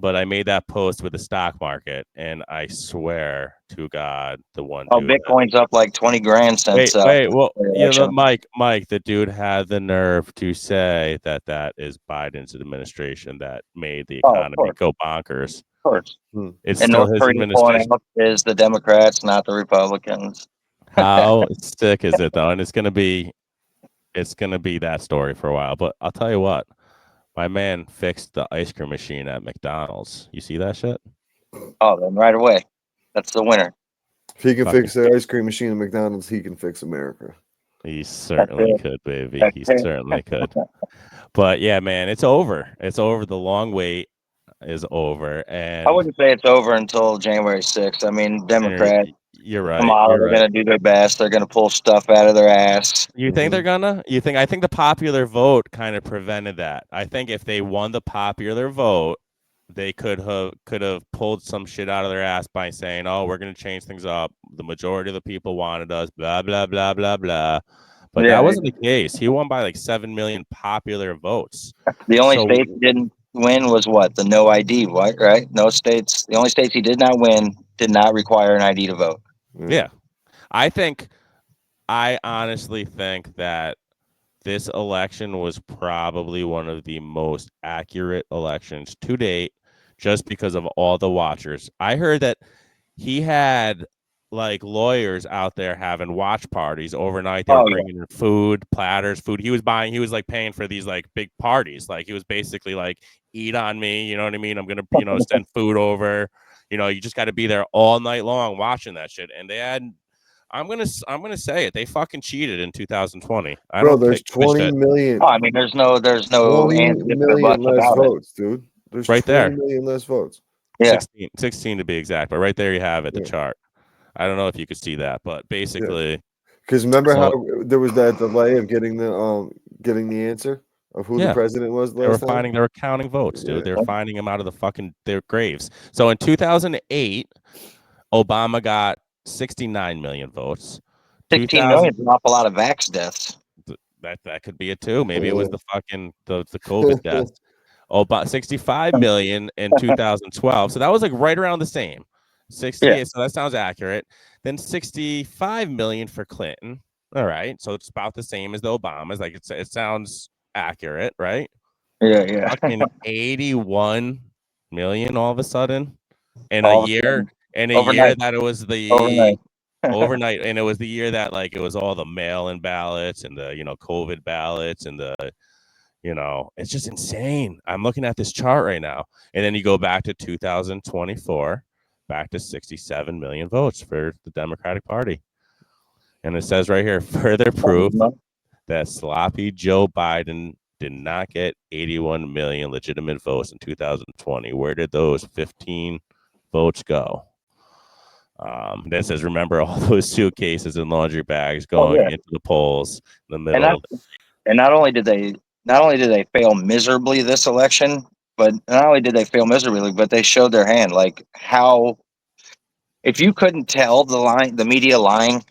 Speaker 1: I made that post with the stock market, and I swear to God, the one.
Speaker 3: Oh, Bitcoin's up like 20 grand since.
Speaker 1: Well,
Speaker 3: election.
Speaker 1: Mike, the dude had the nerve to say that is Biden's administration that made the economy go bonkers.
Speaker 3: Of course.
Speaker 1: It's
Speaker 3: And
Speaker 1: still
Speaker 3: North
Speaker 1: his
Speaker 3: Korea
Speaker 1: administration.
Speaker 3: is the Democrats, not the Republicans.
Speaker 1: How sick is it though? And it's gonna be that story for a while. But I'll tell you what, my man fixed the ice cream machine at McDonald's. You see that shit?
Speaker 3: Oh, then right away. That's the winner.
Speaker 2: If he can fix the ice cream machine at McDonald's, he can fix America.
Speaker 1: He certainly could, baby. He certainly could. But yeah, man, it's over. It's over. The long wait is over. And
Speaker 3: I wouldn't say it's over until January 6th. I mean, Democrats,
Speaker 1: you're right.
Speaker 3: Kamala, they're going to do their best. They're going to pull stuff out of their ass.
Speaker 1: You think they're gonna? I think the popular vote kind of prevented that. I think if they won the popular vote, they could have pulled some shit out of their ass by saying, "Oh, we're gonna change things up. The majority of the people wanted us." Blah blah blah blah blah. But that wasn't the case. He won by like 7 million popular votes.
Speaker 3: The only state he didn't win was what? The no ID, right? No states. The only states he did not win did not require an ID to vote.
Speaker 1: Yeah. I honestly think that this election was probably one of the most accurate elections to date, just because of all the watchers. I heard that he had like lawyers out there having watch parties overnight. They were bringing in food, platters, food. He was like paying for these like big parties. Like he was basically like, eat on me. You know what I mean? I'm going to, send food over. You just got to be there all night long watching that shit. And they had, I'm gonna say it. They fucking cheated in 2020.
Speaker 2: Bro, there's 20 million.
Speaker 3: Oh, I mean, there's no
Speaker 2: 20 million less votes, dude. There's
Speaker 1: right
Speaker 2: 20
Speaker 1: there.
Speaker 2: million less votes.
Speaker 3: Yeah,
Speaker 1: 16 to be exact. But right there you have it, the chart. I don't know if you could see that, but basically,
Speaker 2: because remember how there was that delay of getting the answer of who the president was last time?
Speaker 1: They were counting votes, dude. They were finding them out of their graves. So in 2008, Obama got 69 million votes.
Speaker 3: 16 million is an awful lot of vax deaths.
Speaker 1: That could be it too. Maybe it was the fucking the COVID deaths. About 65 million in 2012. So that was like right around the same. 68. So that sounds accurate. Then 65 million for Clinton. All right. So it's about the same as the Obamas. Like it sounds accurate, right?
Speaker 3: Yeah.
Speaker 1: Fucking 81 million all of a sudden in a year. In a year that it was the overnight, and it was the year that like it was all the mail-in ballots and the COVID ballots and the it's just insane. I'm looking at this chart right now, and then you go back to 2024, back to 67 million votes for the Democratic Party, and it says right here, further proof that sloppy Joe Biden did not get 81 million legitimate votes in 2020. Where did those 15 votes go? That says, remember all those suitcases and laundry bags
Speaker 3: Oh,
Speaker 1: going
Speaker 3: yeah.
Speaker 1: into the polls in the
Speaker 3: And
Speaker 1: middle.
Speaker 3: not only did they fail miserably this election, but not only did they fail miserably, but they showed their hand. Like, how, if you couldn't tell the media lying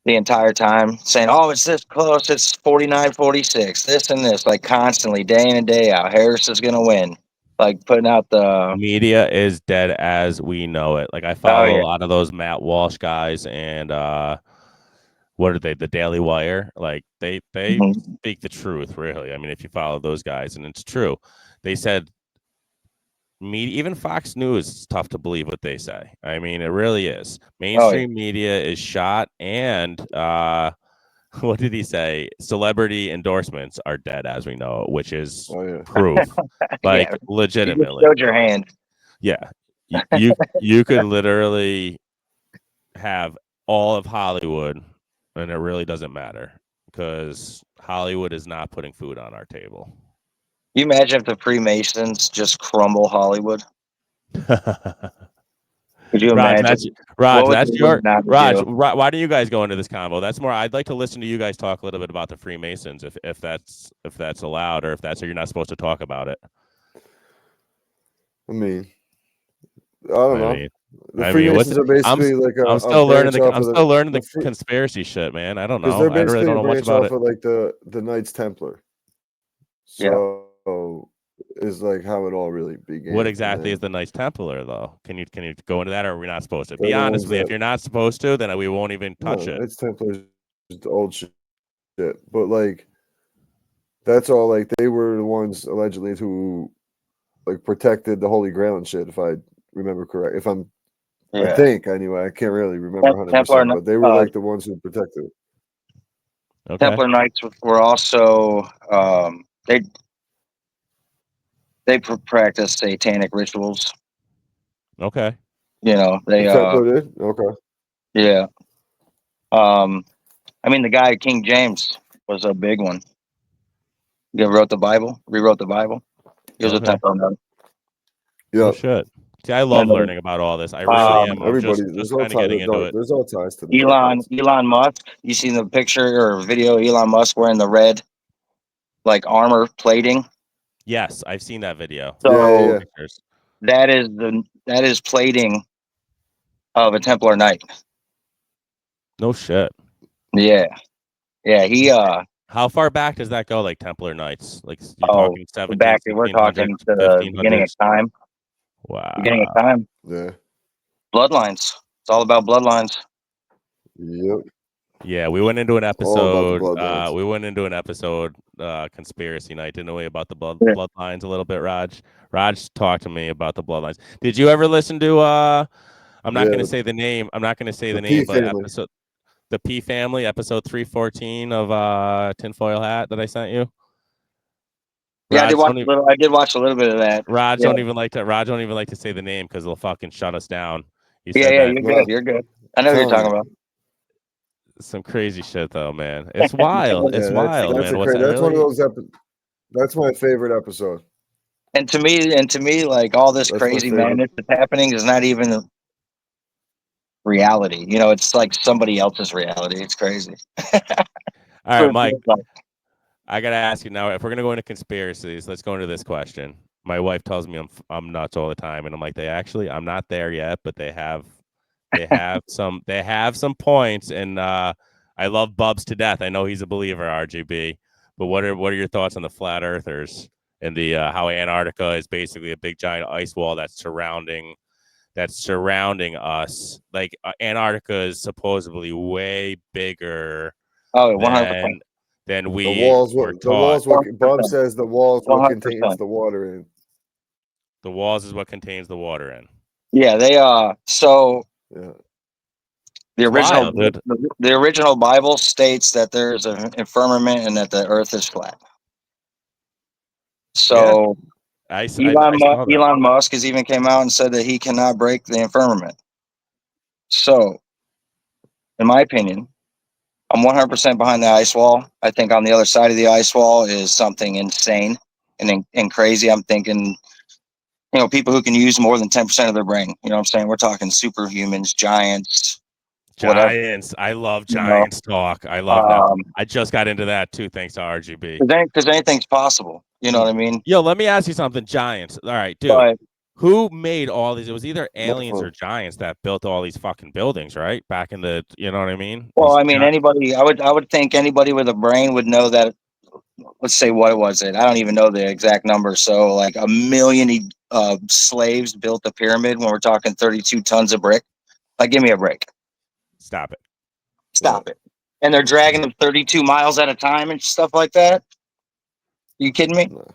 Speaker 3: the entire time, saying, oh, it's this close, it's 49-46, this and this, like constantly, day in and day out, Harris is going to win. Like, putting out the
Speaker 1: media is dead as we know it. Like, I follow a lot of those Matt Walsh guys and what are they? The Daily Wire. Like, they
Speaker 3: Mhm.
Speaker 1: speak the truth, really. I mean, if you follow those guys, and it's true. They said media, even Fox News, is tough to believe what they say. I mean, it really is. Mainstream media is shot, and what did he say? Celebrity endorsements are dead as we know it, which is proof. Like,
Speaker 3: Yeah.
Speaker 1: legitimately.
Speaker 3: You showed your hand.
Speaker 1: Yeah. You could literally have all of Hollywood, and it really doesn't matter because Hollywood is not putting food on our table.
Speaker 3: You imagine if the Freemasons just crumble Hollywood? Could you
Speaker 1: Raj,
Speaker 3: imagine?
Speaker 1: that's your Raj.
Speaker 3: Do?
Speaker 1: Why do you guys go into this convo? That's more. I'd like to listen to you guys talk a little bit about the Freemasons, if that's allowed, or if that's, or you're not supposed to talk about it.
Speaker 2: I mean, I don't know. The
Speaker 1: Freemasons
Speaker 2: are basically
Speaker 1: I'm still learning the
Speaker 2: the
Speaker 1: conspiracy shit, man. I don't
Speaker 2: because
Speaker 1: know.
Speaker 2: they're
Speaker 1: I really
Speaker 2: basically
Speaker 1: don't
Speaker 2: a
Speaker 1: know much
Speaker 2: branch
Speaker 1: about
Speaker 2: off
Speaker 1: it.
Speaker 2: of like the Knights Templar. So is like how it all really began.
Speaker 1: What exactly is the Knights Templar, though? Can you go into that, or are we not supposed to? Be honest with me. If you're not supposed to, then we won't even touch it.
Speaker 2: Knights Templar is old shit, but like that's all. Like they were the ones allegedly who like protected the Holy Grail and shit. If I remember correct, I think anyway. I can't really remember 100%, but they were like the ones who protected it.
Speaker 1: Okay.
Speaker 3: Templar Knights were also they practice satanic rituals.
Speaker 1: Okay.
Speaker 3: You know, they
Speaker 2: Templar did? Okay.
Speaker 3: Yeah. I mean, the guy King James was a big one. He rewrote the Bible. He was a Templar Knight.
Speaker 2: Yeah.
Speaker 1: Oh shit. See, I love learning about all this. I really am. I'm just kind of getting into it.
Speaker 2: There's all ties to
Speaker 3: Elon Musk. You seen the picture or video of Elon Musk wearing the red, like, armor plating?
Speaker 1: Yes, I've seen that video.
Speaker 3: So that is plating of a Templar Knight.
Speaker 1: No shit.
Speaker 3: Yeah. He
Speaker 1: How far back does that go? Like Templar Knights? Like you're talking 17,
Speaker 3: back. We're talking to the beginning of time.
Speaker 1: Wow.
Speaker 3: Beginning of time.
Speaker 2: Yeah.
Speaker 3: Bloodlines. It's all about bloodlines.
Speaker 2: Yep.
Speaker 1: Yeah, we went into an episode.
Speaker 2: We
Speaker 1: went into an episode, conspiracy night, didn't we, about the bloodlines a little bit, Raj? Raj talked to me about the bloodlines. Did you ever listen to I'm not going to say the name. I'm not going to say the name, but episode the P Family, episode 314 of Tinfoil Hat that I sent you?
Speaker 3: Yeah, I did watch a little bit of that.
Speaker 1: Raj don't even like to say the name because they'll fucking shut us down.
Speaker 3: You're good. You're good. I know what you're talking about.
Speaker 1: Some crazy shit though, man. It's wild. It's wild, man.
Speaker 2: That's one of those that's my favorite episode.
Speaker 3: And to me, like, all this crazy madness that's happening is not even reality. You know, it's like somebody else's reality. It's crazy.
Speaker 1: All right, Mike. I gotta ask you now. If we're gonna go into conspiracies, let's go into this question. My wife tells me I'm nuts all the time, and I'm like, I'm not there yet, but they have some points, and I love Bubs to death. I know he's a believer, RGB. But what are your thoughts on the flat earthers and the how Antarctica is basically a big giant ice wall that's surrounding us? Like Antarctica is supposedly way bigger.
Speaker 3: Oh, 100%.
Speaker 1: Than we
Speaker 2: were taught. Bob says the walls what contains the water in.
Speaker 1: The walls is what contains the water in.
Speaker 3: Yeah, they are. So the original Bible states that there's a firmament and that the earth is flat. So Elon Musk has even came out and said that he cannot break the firmament. So, in my opinion, I'm 100% behind the ice wall. I think on the other side of the ice wall is something insane and crazy. I'm thinking people who can use more than 10% of their brain. You know what I'm saying? We're talking superhumans, giants, whatever.
Speaker 1: Giants. I love
Speaker 3: You know,
Speaker 1: Giants talk. I love that. I just got into that too, thanks to RGB.
Speaker 3: Because anything's possible. You know what I mean?
Speaker 1: Yo, let me ask you something. Giants. All right, dude.
Speaker 3: But
Speaker 1: Who made all these? It was either aliens
Speaker 2: Motherfucker.
Speaker 1: or giants that built all these fucking buildings, right? Back in the, you know what I mean?
Speaker 3: well,
Speaker 1: These
Speaker 3: I mean, anybody. I would think anybody with a brain would know that. Let's say what was it? I don't even know the exact number. So like 1 million slaves built the pyramid. When we're talking 32 tons of brick, like give me a break.
Speaker 1: Stop it.
Speaker 3: Stop it. And they're dragging them 32 miles at a time and stuff like that. You kidding me?
Speaker 2: No.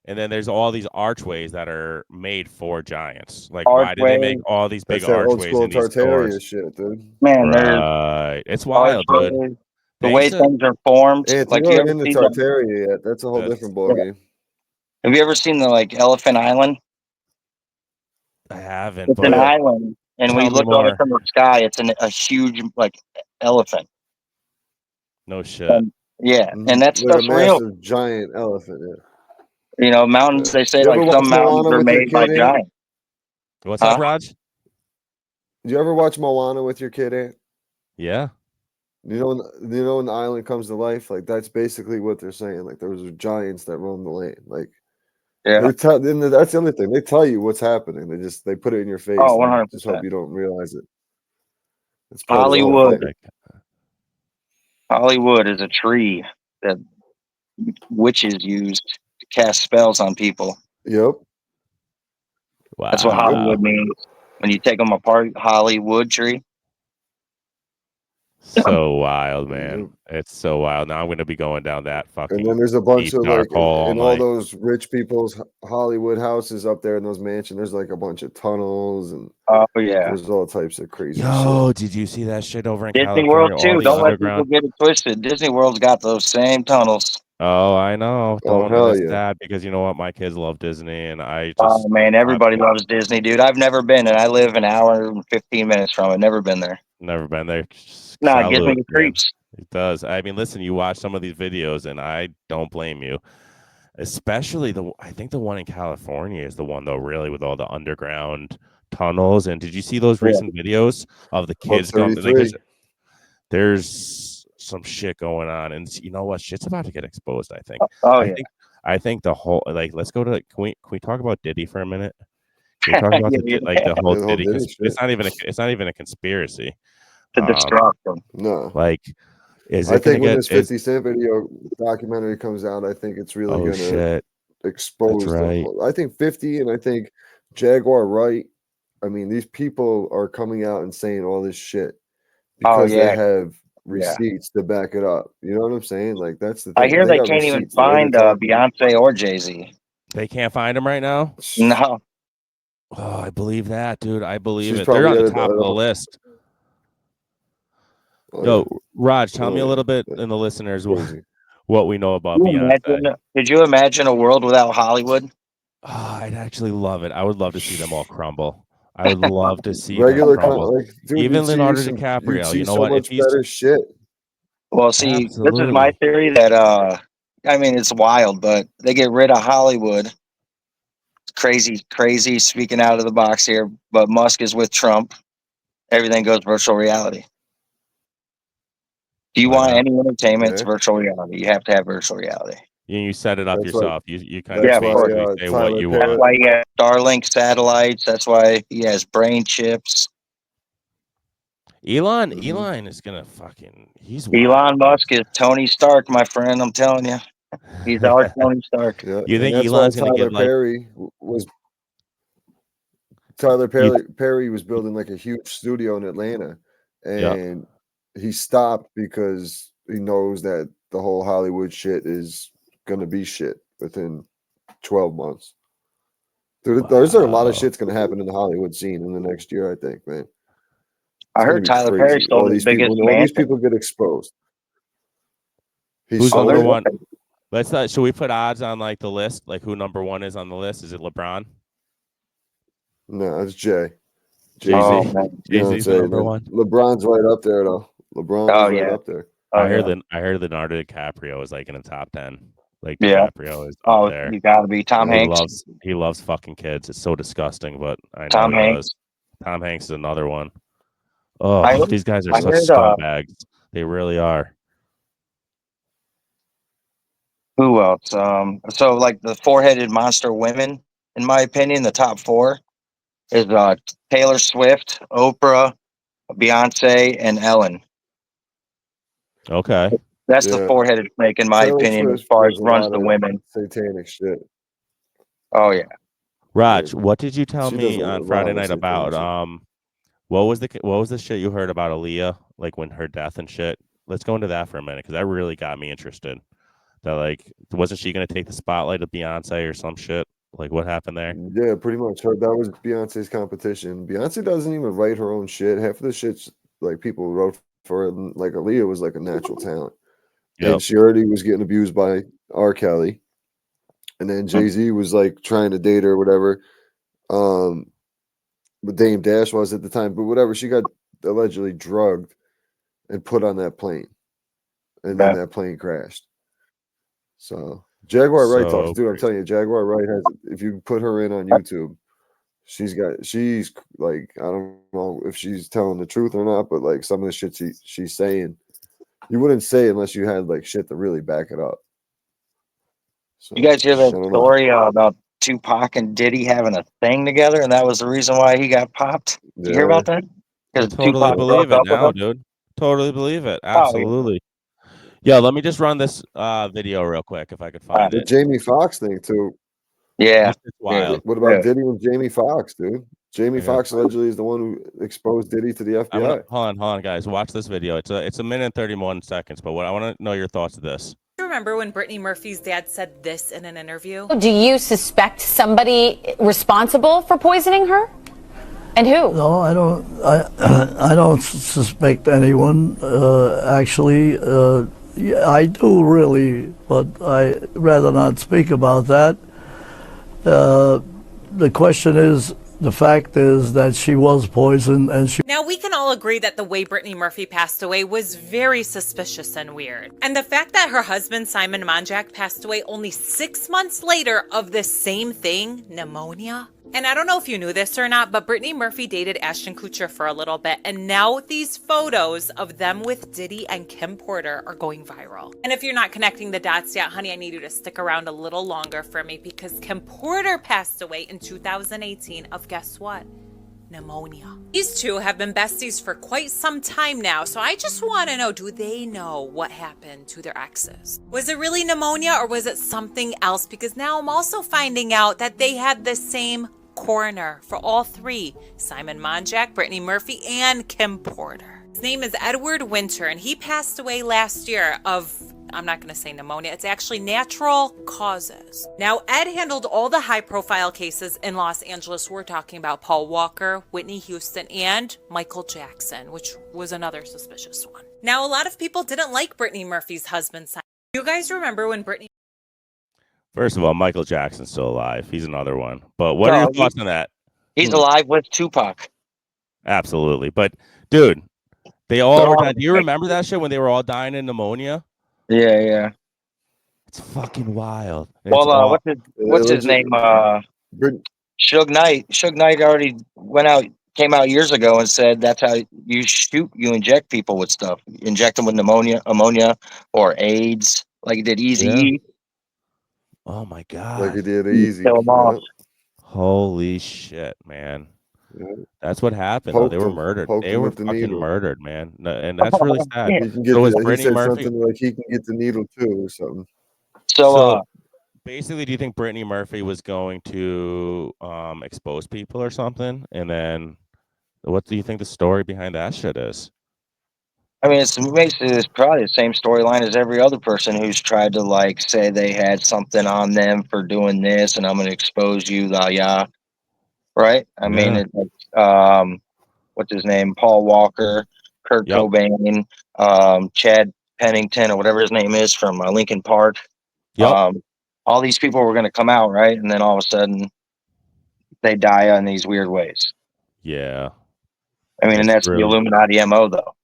Speaker 1: And then there's all these archways that are made for giants. Like, why did they make all these big
Speaker 2: That's that old
Speaker 1: archways
Speaker 2: school
Speaker 1: in these
Speaker 2: Tartaria
Speaker 1: doors?
Speaker 2: shit, dude.
Speaker 3: Man, there's
Speaker 1: Right. It's wild, dude.
Speaker 3: the way things are formed.
Speaker 2: Hey, if
Speaker 3: Like
Speaker 2: you
Speaker 3: you
Speaker 2: aren't
Speaker 3: ever
Speaker 2: into
Speaker 3: see the,
Speaker 2: Tartaria yet, that's a whole different ballgame.
Speaker 3: have you ever seen the like Elephant Island?
Speaker 1: I haven't.
Speaker 3: It's an
Speaker 1: But
Speaker 3: island, and when
Speaker 1: tell
Speaker 3: you
Speaker 1: me
Speaker 3: look on it
Speaker 1: more.
Speaker 3: from the sky, it's a huge like elephant.
Speaker 1: No shit.
Speaker 3: Yeah,
Speaker 2: Mhm.
Speaker 3: and that
Speaker 2: Like a
Speaker 3: stuff's real.
Speaker 2: massive giant elephant. Yeah.
Speaker 3: Mountains. They say
Speaker 2: You ever
Speaker 3: like
Speaker 2: watch
Speaker 3: some mountains
Speaker 2: Moana
Speaker 3: are
Speaker 2: with your
Speaker 3: made by
Speaker 2: kid, Ant?
Speaker 3: giants.
Speaker 1: What's
Speaker 3: Huh?
Speaker 1: up, Raj?
Speaker 2: Did you ever watch Moana with your kid, Ant?
Speaker 1: Yeah.
Speaker 2: You know when the island comes to life, like that's basically what they're saying. Like there was giants that roamed the land. Like
Speaker 3: Yeah.
Speaker 2: then that's the other thing. They tell you what's happening. They put it in your face.
Speaker 3: Oh,
Speaker 2: and
Speaker 3: 100%.
Speaker 2: just hope you don't realize it. It's part
Speaker 3: Hollywood.
Speaker 2: of the whole thing.
Speaker 3: Hollywood is a tree that witches use to cast spells on people.
Speaker 2: Yep.
Speaker 1: Wow.
Speaker 3: That's what Hollywood means. When you take them apart, Hollywood tree.
Speaker 1: So wild, man. It's so wild. Now I'm going to be going down that fucking.
Speaker 2: And then there's a bunch
Speaker 1: deep,
Speaker 2: of
Speaker 1: dark
Speaker 2: like
Speaker 1: hole
Speaker 2: in all those rich people's Hollywood houses up there in those mansions. There's like a bunch of tunnels and
Speaker 3: Oh yeah,
Speaker 2: there's all types of crazy
Speaker 1: Yo,
Speaker 2: shit.
Speaker 1: did you see that shit over in
Speaker 3: Disney
Speaker 1: California?
Speaker 3: World
Speaker 1: All
Speaker 3: too.
Speaker 1: the
Speaker 3: Don't let people
Speaker 1: underground.
Speaker 3: get it twisted. Disney World's got those same tunnels.
Speaker 1: Oh, I know.
Speaker 2: Oh,
Speaker 1: Don't
Speaker 2: hell
Speaker 1: miss
Speaker 2: yeah.
Speaker 1: that because you know what? My kids love Disney, and I just.
Speaker 3: Oh man, everybody loves Disney, dude. I've never been, and I live an hour and 15 minutes from it. Never been there.
Speaker 1: Never been there.
Speaker 3: Nah, it gives me
Speaker 1: Salute,
Speaker 3: the
Speaker 1: man.
Speaker 3: creeps.
Speaker 1: It does. I mean, listen, you watch some of these videos, and I don't blame you. Especially I think the one in California is the one though, really, with all the underground tunnels. And did you see those recent videos of the kids going? Like, there's some shit going on, and you know what? Shit's about to get exposed. I think.
Speaker 3: Oh yeah.
Speaker 1: I think the whole let's go to. Can we talk about Diddy for a minute? Can we talk about the whole Diddy? It's not even a conspiracy.
Speaker 3: To distract them.
Speaker 2: No.
Speaker 1: Like, is it
Speaker 2: I think when
Speaker 1: get,
Speaker 2: this 50 Cent video documentary comes out, I think it's really gonna expose them. I think 50 and I think Jaguar Wright. I mean, these people are coming out and saying all this shit because they have receipts to back it up. You know what I'm saying? Like that's the thing.
Speaker 3: I hear they
Speaker 2: got
Speaker 3: can't even
Speaker 2: receipts. The way
Speaker 3: find
Speaker 2: they're talking.
Speaker 3: Beyonce or Jay-Z.
Speaker 1: They can't find him right now?
Speaker 3: No.
Speaker 1: Oh, I believe that, dude. I believe
Speaker 2: She's
Speaker 1: it. They're on
Speaker 2: probably
Speaker 1: the top of the list.
Speaker 2: Oh,
Speaker 1: Yo,
Speaker 2: yeah.
Speaker 1: Raj, tell me a little bit, and the listeners,
Speaker 2: Crazy.
Speaker 1: what we know about Beyonce.
Speaker 3: Did you imagine a world without Hollywood?
Speaker 1: Oh, I'd actually love it. I would love to see them all crumble. I would love to see
Speaker 2: regular
Speaker 1: them crumble.
Speaker 2: like, dude,
Speaker 1: even Leonardo DiCaprio. You know what?
Speaker 2: Much better shit.
Speaker 3: Well, see, this is my theory that I mean, it's wild, but they get rid of Hollywood. Crazy speaking out of the box here, but Musk is with Trump. Everything goes virtual reality. Do you want any entertainment? It's virtual reality. You have to have virtual reality.
Speaker 1: You set it up yourself. You kind of
Speaker 2: basically
Speaker 1: say what you want.
Speaker 3: That's why he has Starlink satellites. That's why he has brain chips.
Speaker 1: Elon is gonna fucking.
Speaker 3: Elon Musk is Tony Stark, my friend. I'm telling you, he's our Tony Stark.
Speaker 2: Yeah,
Speaker 1: you think
Speaker 2: that's
Speaker 1: Elon's
Speaker 2: why
Speaker 1: gonna give
Speaker 2: Perry was building like a huge studio in Atlanta, and he stopped because he knows that the whole Hollywood shit is gonna be shit within 12 months. Dude, there's a lot of shit's gonna happen in the Hollywood scene in the next year, I think, man.
Speaker 3: I heard Tyler Perry stole the biggest
Speaker 2: all these people get exposed.
Speaker 1: Who's number one? Should we put odds on like the list? Like who number one is on the list? Is it LeBron?
Speaker 2: No, it's Jay.
Speaker 1: Jay-Z. Jay-Z's number one.
Speaker 2: LeBron's right up there though. LeBron's right up there.
Speaker 1: I heard Leonardo DiCaprio is like in the top 10. Like
Speaker 3: Yeah.
Speaker 1: DiCaprio is up
Speaker 3: Oh,
Speaker 1: there.
Speaker 3: you gotta be Tom
Speaker 1: He
Speaker 3: Hanks.
Speaker 1: loves fucking kids. It's so disgusting, but I know
Speaker 3: Tom
Speaker 1: he
Speaker 3: Hanks.
Speaker 1: does. Tom Hanks is another one.
Speaker 3: I
Speaker 1: Oh,
Speaker 3: heard,
Speaker 1: these guys are
Speaker 3: I
Speaker 1: such
Speaker 3: heard
Speaker 1: scumbags. They really are.
Speaker 3: who else? So like the four-headed monster women, in my opinion, the top four is Taylor Swift, Oprah, Beyonce, and Ellen.
Speaker 1: Okay.
Speaker 3: That's the
Speaker 2: Yeah.
Speaker 3: four-headed snake, in my
Speaker 2: Taylor
Speaker 3: opinion, as
Speaker 2: Swift
Speaker 3: far as
Speaker 2: does a
Speaker 3: runs
Speaker 2: lot
Speaker 3: the
Speaker 2: of
Speaker 3: women.
Speaker 2: satanic shit.
Speaker 3: Oh yeah.
Speaker 1: Raj,
Speaker 2: Like,
Speaker 1: what did you tell
Speaker 2: she does
Speaker 1: me
Speaker 2: a
Speaker 1: on
Speaker 2: lot
Speaker 1: Friday
Speaker 2: of
Speaker 1: night
Speaker 2: satanic
Speaker 1: about
Speaker 2: shit.
Speaker 1: what was the shit you heard about Aaliyah, like when her death and shit? Let's go into that for a minute because that really got me interested. That like wasn't she gonna take the spotlight of Beyonce or some shit? Like what happened there?
Speaker 2: Yeah, pretty much. That was Beyonce's competition. Beyonce doesn't even write her own shit. Half of the shit's like people wrote for her. Like Aaliyah was like a natural talent.
Speaker 1: Yep.
Speaker 2: And she already was getting abused by R. Kelly. And then Jay-Z was like trying to date her or whatever. But Dame Dash was at the time, but whatever, she got allegedly drugged and put on that plane. And then that plane crashed. So Jaguar Wright talks, dude. I'm telling you, Jaguar Wright has. If you put her in on YouTube, she's like, I don't know if she's telling the truth or not, but like some of the shit she's saying, you wouldn't say unless you had like shit to really back it up. So,
Speaker 3: You guys hear
Speaker 2: I
Speaker 3: that
Speaker 2: don't know.
Speaker 3: story about Tupac and Diddy having a thing together, and that was the reason why he got popped? Did you hear about that?
Speaker 1: I
Speaker 3: Because
Speaker 1: totally
Speaker 3: Tupac
Speaker 1: believe
Speaker 3: broke
Speaker 1: it
Speaker 3: up with
Speaker 1: now,
Speaker 3: him.
Speaker 1: dude. Totally believe it.
Speaker 3: Oh, yeah.
Speaker 1: Absolutely. Yeah, let me just run this video real quick if I could find
Speaker 2: The
Speaker 1: it.
Speaker 2: Jamie Foxx thing too.
Speaker 3: Yeah.
Speaker 1: This is wild.
Speaker 2: What about
Speaker 3: Yeah.
Speaker 2: Diddy and Jamie Foxx, dude? Jamie
Speaker 1: I gotta
Speaker 2: Foxx allegedly is the one who exposed Diddy to the
Speaker 1: I'm gonna
Speaker 2: FBI.
Speaker 1: hold on, guys. Watch this video. It's a minute and 31 seconds, but what I want to know your thoughts of this.
Speaker 6: Remember when Brittany Murphy's dad said this in an interview?
Speaker 7: Do you suspect somebody responsible for poisoning her? And who?
Speaker 8: No, I don't. I don't suspect anyone. Actually, yeah, I do really, but I rather not speak about that. The question is, the fact is that she was poisoned, and she.
Speaker 6: Now, we can all agree that the way Brittany Murphy passed away was very suspicious and weird. And the fact that her husband, Simon Monjack, passed away only 6 months later of the same thing, pneumonia. And I don't know if you knew this or not, but Brittany Murphy dated Ashton Kutcher for a little bit. And now these photos of them with Diddy and Kim Porter are going viral. And if you're not connecting the dots yet, honey, I need you to stick around a little longer for me because Kim Porter passed away in 2018 of guess what? Pneumonia. These two have been besties for quite some time now, so I just want to know, do they know what happened to their exes? Was it really pneumonia or was it something else? Because now I'm also finding out that they had the same coroner for all three, Simon Monjack, Brittany Murphy, and Kim Porter. His name is Edward Winter, and he passed away last year of, I'm not going to say pneumonia, it's actually natural causes. Now, Ed handled all the high-profile cases in Los Angeles. We're talking about Paul Walker, Whitney Houston, and Michael Jackson, which was another suspicious one. Now, a lot of people didn't like Brittany Murphy's husband, Simon. You guys remember when Brittany...
Speaker 1: First of all, Michael Jackson's still alive. He's another one. But what are your thoughts on that?
Speaker 3: He's alive with Tupac.
Speaker 1: Absolutely. But, dude, they all were dying. Do you remember that shit when they were all dying in pneumonia?
Speaker 3: Yeah, yeah.
Speaker 1: It's fucking wild.
Speaker 3: Well, what's his name? Suge Knight. Suge Knight already came out years ago and said that's how you inject people with stuff. You inject them with ammonia, or AIDS, like he did Eazy-E.
Speaker 1: Oh my god.
Speaker 2: Like he did Easy.
Speaker 3: Kill 'em off.
Speaker 1: Holy shit, man.
Speaker 2: Yeah.
Speaker 1: That's what happened. Though. They were murdered. They were fucking murdered, man. And that's really sad.
Speaker 2: He can get he said something like he can get the needle too or something.
Speaker 3: So
Speaker 1: basically, do you think Brittany Murphy was going to expose people or something? And then what do you think the story behind that shit is?
Speaker 3: I mean, it's probably the same storyline as every other person who's tried to like say they had something on them for doing this, and I'm going to expose you, yeah, right? I mean, what's his name? Paul Walker, Kurt Cobain, Chad Pennington, or whatever his name is from Linkin Park. All these people were going to come out, right? And then all of a sudden, they die in these weird ways.
Speaker 1: Yeah.
Speaker 3: I mean, and that's the Illuminati MO, though.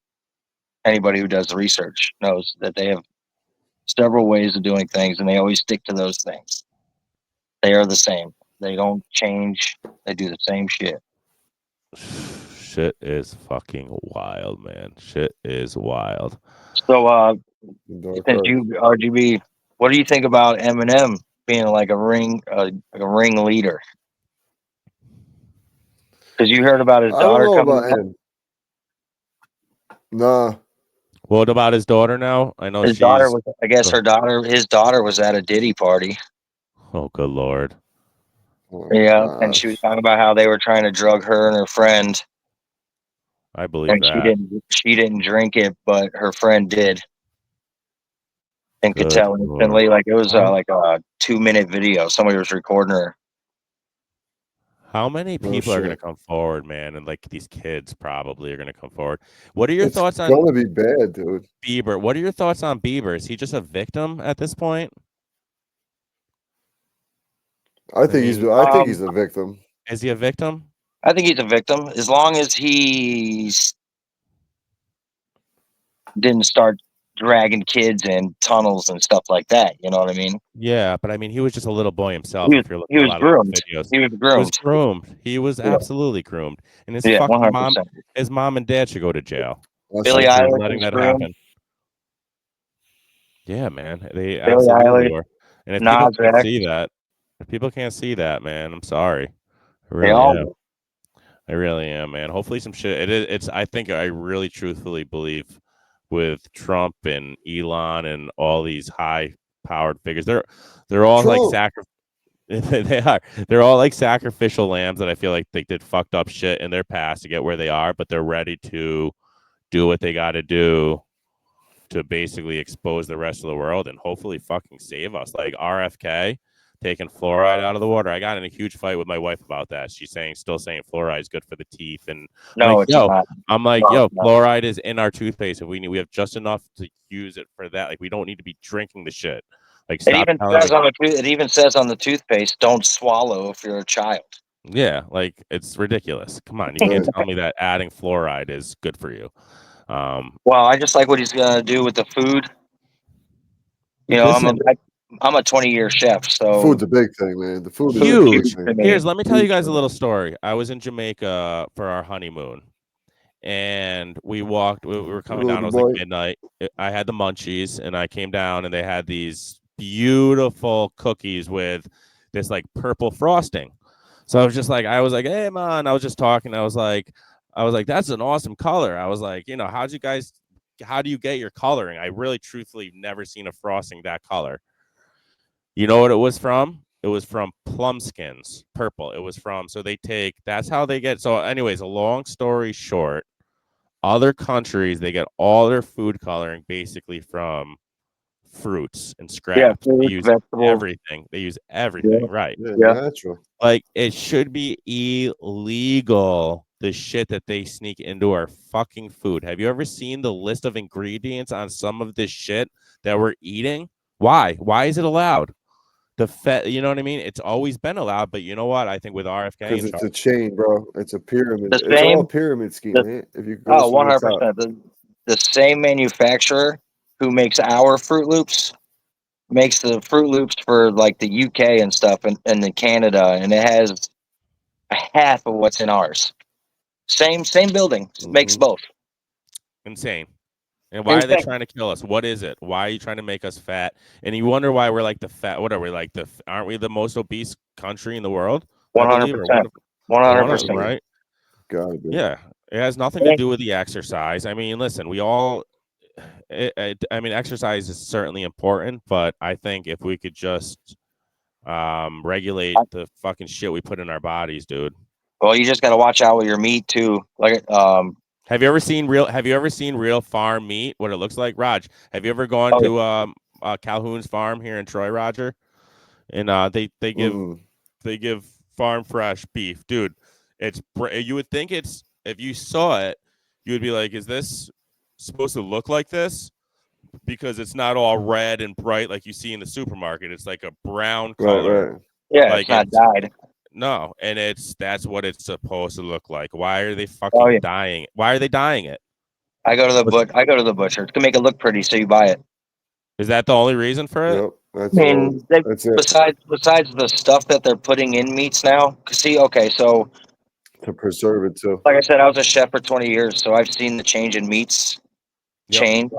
Speaker 3: Anybody who does the research knows that they have several ways of doing things, and they always stick to those things. They are the same. They don't change. They do the same shit.
Speaker 1: Shit is fucking wild, man. Shit is wild.
Speaker 3: So,
Speaker 2: Dark
Speaker 3: since
Speaker 2: art.
Speaker 3: you RGB, what do you think about Eminem being like a ring leader? Because you heard about his
Speaker 2: I don't
Speaker 3: daughter
Speaker 2: know
Speaker 3: coming
Speaker 2: about
Speaker 3: out.
Speaker 2: him. Nah.
Speaker 1: What about his daughter now? I know
Speaker 3: His
Speaker 1: she's.
Speaker 3: daughter was, I guess, his daughter was at a Diddy party.
Speaker 1: Oh, good lord.
Speaker 2: Oh my
Speaker 3: Yeah, and she was
Speaker 2: gosh.
Speaker 3: talking about how they were trying to drug her and her friend,
Speaker 1: I believe
Speaker 3: and
Speaker 1: that.
Speaker 3: she didn't drink it, but her friend did, and could
Speaker 1: Good
Speaker 3: tell
Speaker 1: lord.
Speaker 3: instantly. Like it was like a 2-minute video. Somebody was recording her.
Speaker 1: How many
Speaker 2: No
Speaker 1: people are going to
Speaker 2: shit.
Speaker 1: come forward, man? And like these kids probably are going to come forward. What are your
Speaker 2: It's
Speaker 1: thoughts on
Speaker 2: gonna be bad, dude.
Speaker 1: Bieber? What are your thoughts on Bieber? Is he just a victim at this point?
Speaker 2: I think he's a victim.
Speaker 1: Is he a victim?
Speaker 3: I think he's a victim as long as he didn't start dragging kids in tunnels and stuff like that. You know what I mean?
Speaker 1: Yeah, but I mean, he was just a little boy himself.
Speaker 3: He was,
Speaker 1: If you're looking
Speaker 3: he
Speaker 1: at a
Speaker 3: was
Speaker 1: lot of
Speaker 3: groomed.
Speaker 1: videos,
Speaker 3: He was
Speaker 1: he was
Speaker 3: groomed.
Speaker 1: groomed. He was
Speaker 3: Yeah.
Speaker 1: absolutely groomed, and his
Speaker 3: Yeah,
Speaker 1: fucking
Speaker 3: 100%.
Speaker 1: his mom and dad should go to jail.
Speaker 3: Billie
Speaker 1: for
Speaker 3: Eilish
Speaker 1: letting
Speaker 3: was
Speaker 1: that
Speaker 3: groomed.
Speaker 1: happen. Yeah, man, they
Speaker 3: Billie
Speaker 1: absolutely
Speaker 3: Eilish,
Speaker 1: were. And if people
Speaker 3: Nas
Speaker 1: can't
Speaker 3: X,
Speaker 1: see that, man, I'm sorry. I
Speaker 3: they
Speaker 1: really
Speaker 3: all
Speaker 1: am.
Speaker 3: do.
Speaker 1: I really am, man. Hopefully, some shit. It's. I think I really, truthfully believe with Trump and Elon and all these high-powered figures, they're all like they are. They're all like sacrificial lambs that I feel like they did fucked up shit in their past to get where they are, but they're ready to do what they got to do to basically expose the rest of the world and hopefully fucking save us. Like RFK taking fluoride out of the water. I got in a huge fight with my wife about that. She's still saying fluoride is good for the teeth, and
Speaker 3: No, it's not.
Speaker 1: I'm like,
Speaker 3: No, it's not.
Speaker 1: fluoride is in our toothpaste. If we have just enough to use it for that. Like we don't need to be drinking the shit. Like
Speaker 3: It
Speaker 1: stop
Speaker 3: even
Speaker 1: telling
Speaker 3: says
Speaker 1: me.
Speaker 3: it even says on the toothpaste, "Don't swallow if you're a child."
Speaker 1: Yeah, like it's ridiculous. Come on, you can't tell me that adding fluoride is good for you.
Speaker 3: Well, I just like what he's gonna do with the food. You know, I'm a 20-year chef, so
Speaker 2: Food's a big thing, man. The food is a
Speaker 1: huge.
Speaker 2: big thing.
Speaker 1: Here's, let me tell you
Speaker 2: Huge
Speaker 1: guys a
Speaker 2: thing.
Speaker 1: little story. I was in Jamaica for our honeymoon, and we walked. We were coming down. It was like midnight. I had the munchies, and I came down, and they had these beautiful cookies with this like purple frosting. So I was just like, hey man, I was just talking. I was like, that's an awesome color. I was like, how do you get your coloring? I really truthfully never seen a frosting that color. You know what it was from? It was from plum skins, purple. It was from, so that's how they get. So anyways, a long story short, other countries, they get all their food coloring basically from fruits and scraps.
Speaker 3: fruits,
Speaker 1: They use
Speaker 3: vegetables.
Speaker 1: everything. They use everything, right?
Speaker 2: Yeah, natural.
Speaker 1: Like it should be illegal, the shit that they sneak into our fucking food. Have you ever seen the list of ingredients on some of this shit that we're eating? Why? Why is it allowed? You know what I mean? It's always been allowed, but you know what? I think with RFK,
Speaker 2: Because it's a chain, bro. It's a pyramid.
Speaker 3: The
Speaker 2: It's all
Speaker 3: same-
Speaker 2: a pyramid scheme.
Speaker 3: the-
Speaker 2: If you go
Speaker 3: 100%. The same manufacturer who makes our Fruit Loops makes the Fruit Loops for like the UK and stuff, and in Canada, and it has a half of what's in ours. Same building makes both.
Speaker 1: insane. And why are they trying to kill us? What is it? Why are you trying to make us fat? And you wonder why we're like the fat. What are we like? Aren't we the most obese country in the world?
Speaker 3: 100%. 100%.
Speaker 1: Right?
Speaker 2: Gotta be.
Speaker 1: Yeah, it has nothing to do with the exercise. I mean, listen, we all. I mean, exercise is certainly important, but I think if we could just regulate the fucking shit we put in our bodies, dude.
Speaker 3: Well, you just got to watch out with your meat too. Like,
Speaker 1: Have you ever seen real farm meat? What it looks like, Raj? Have you ever gone to Calhoun's farm here in Troy, Roger? And they give farm fresh beef, dude. You would think if you saw it, you would be like, is this supposed to look like this? Because it's not all red and bright like you see in the supermarket. It's like a brown color.
Speaker 2: Right.
Speaker 3: Yeah,
Speaker 1: like
Speaker 3: it's not dyed.
Speaker 1: No, and that's what it's supposed to look like. Why are they fucking dying? Why are they dyeing it?
Speaker 3: I go to the butcher to make it look pretty, so you buy it.
Speaker 1: Is that the only reason for it?
Speaker 2: Yep, that's
Speaker 3: I
Speaker 2: all.
Speaker 3: mean, they,
Speaker 2: That's it.
Speaker 3: besides the stuff that they're putting in meats now. See, okay, so
Speaker 2: To preserve it too.
Speaker 3: like I said, I was a chef for 20 years, so I've seen the change in meats
Speaker 1: Yep.
Speaker 3: change.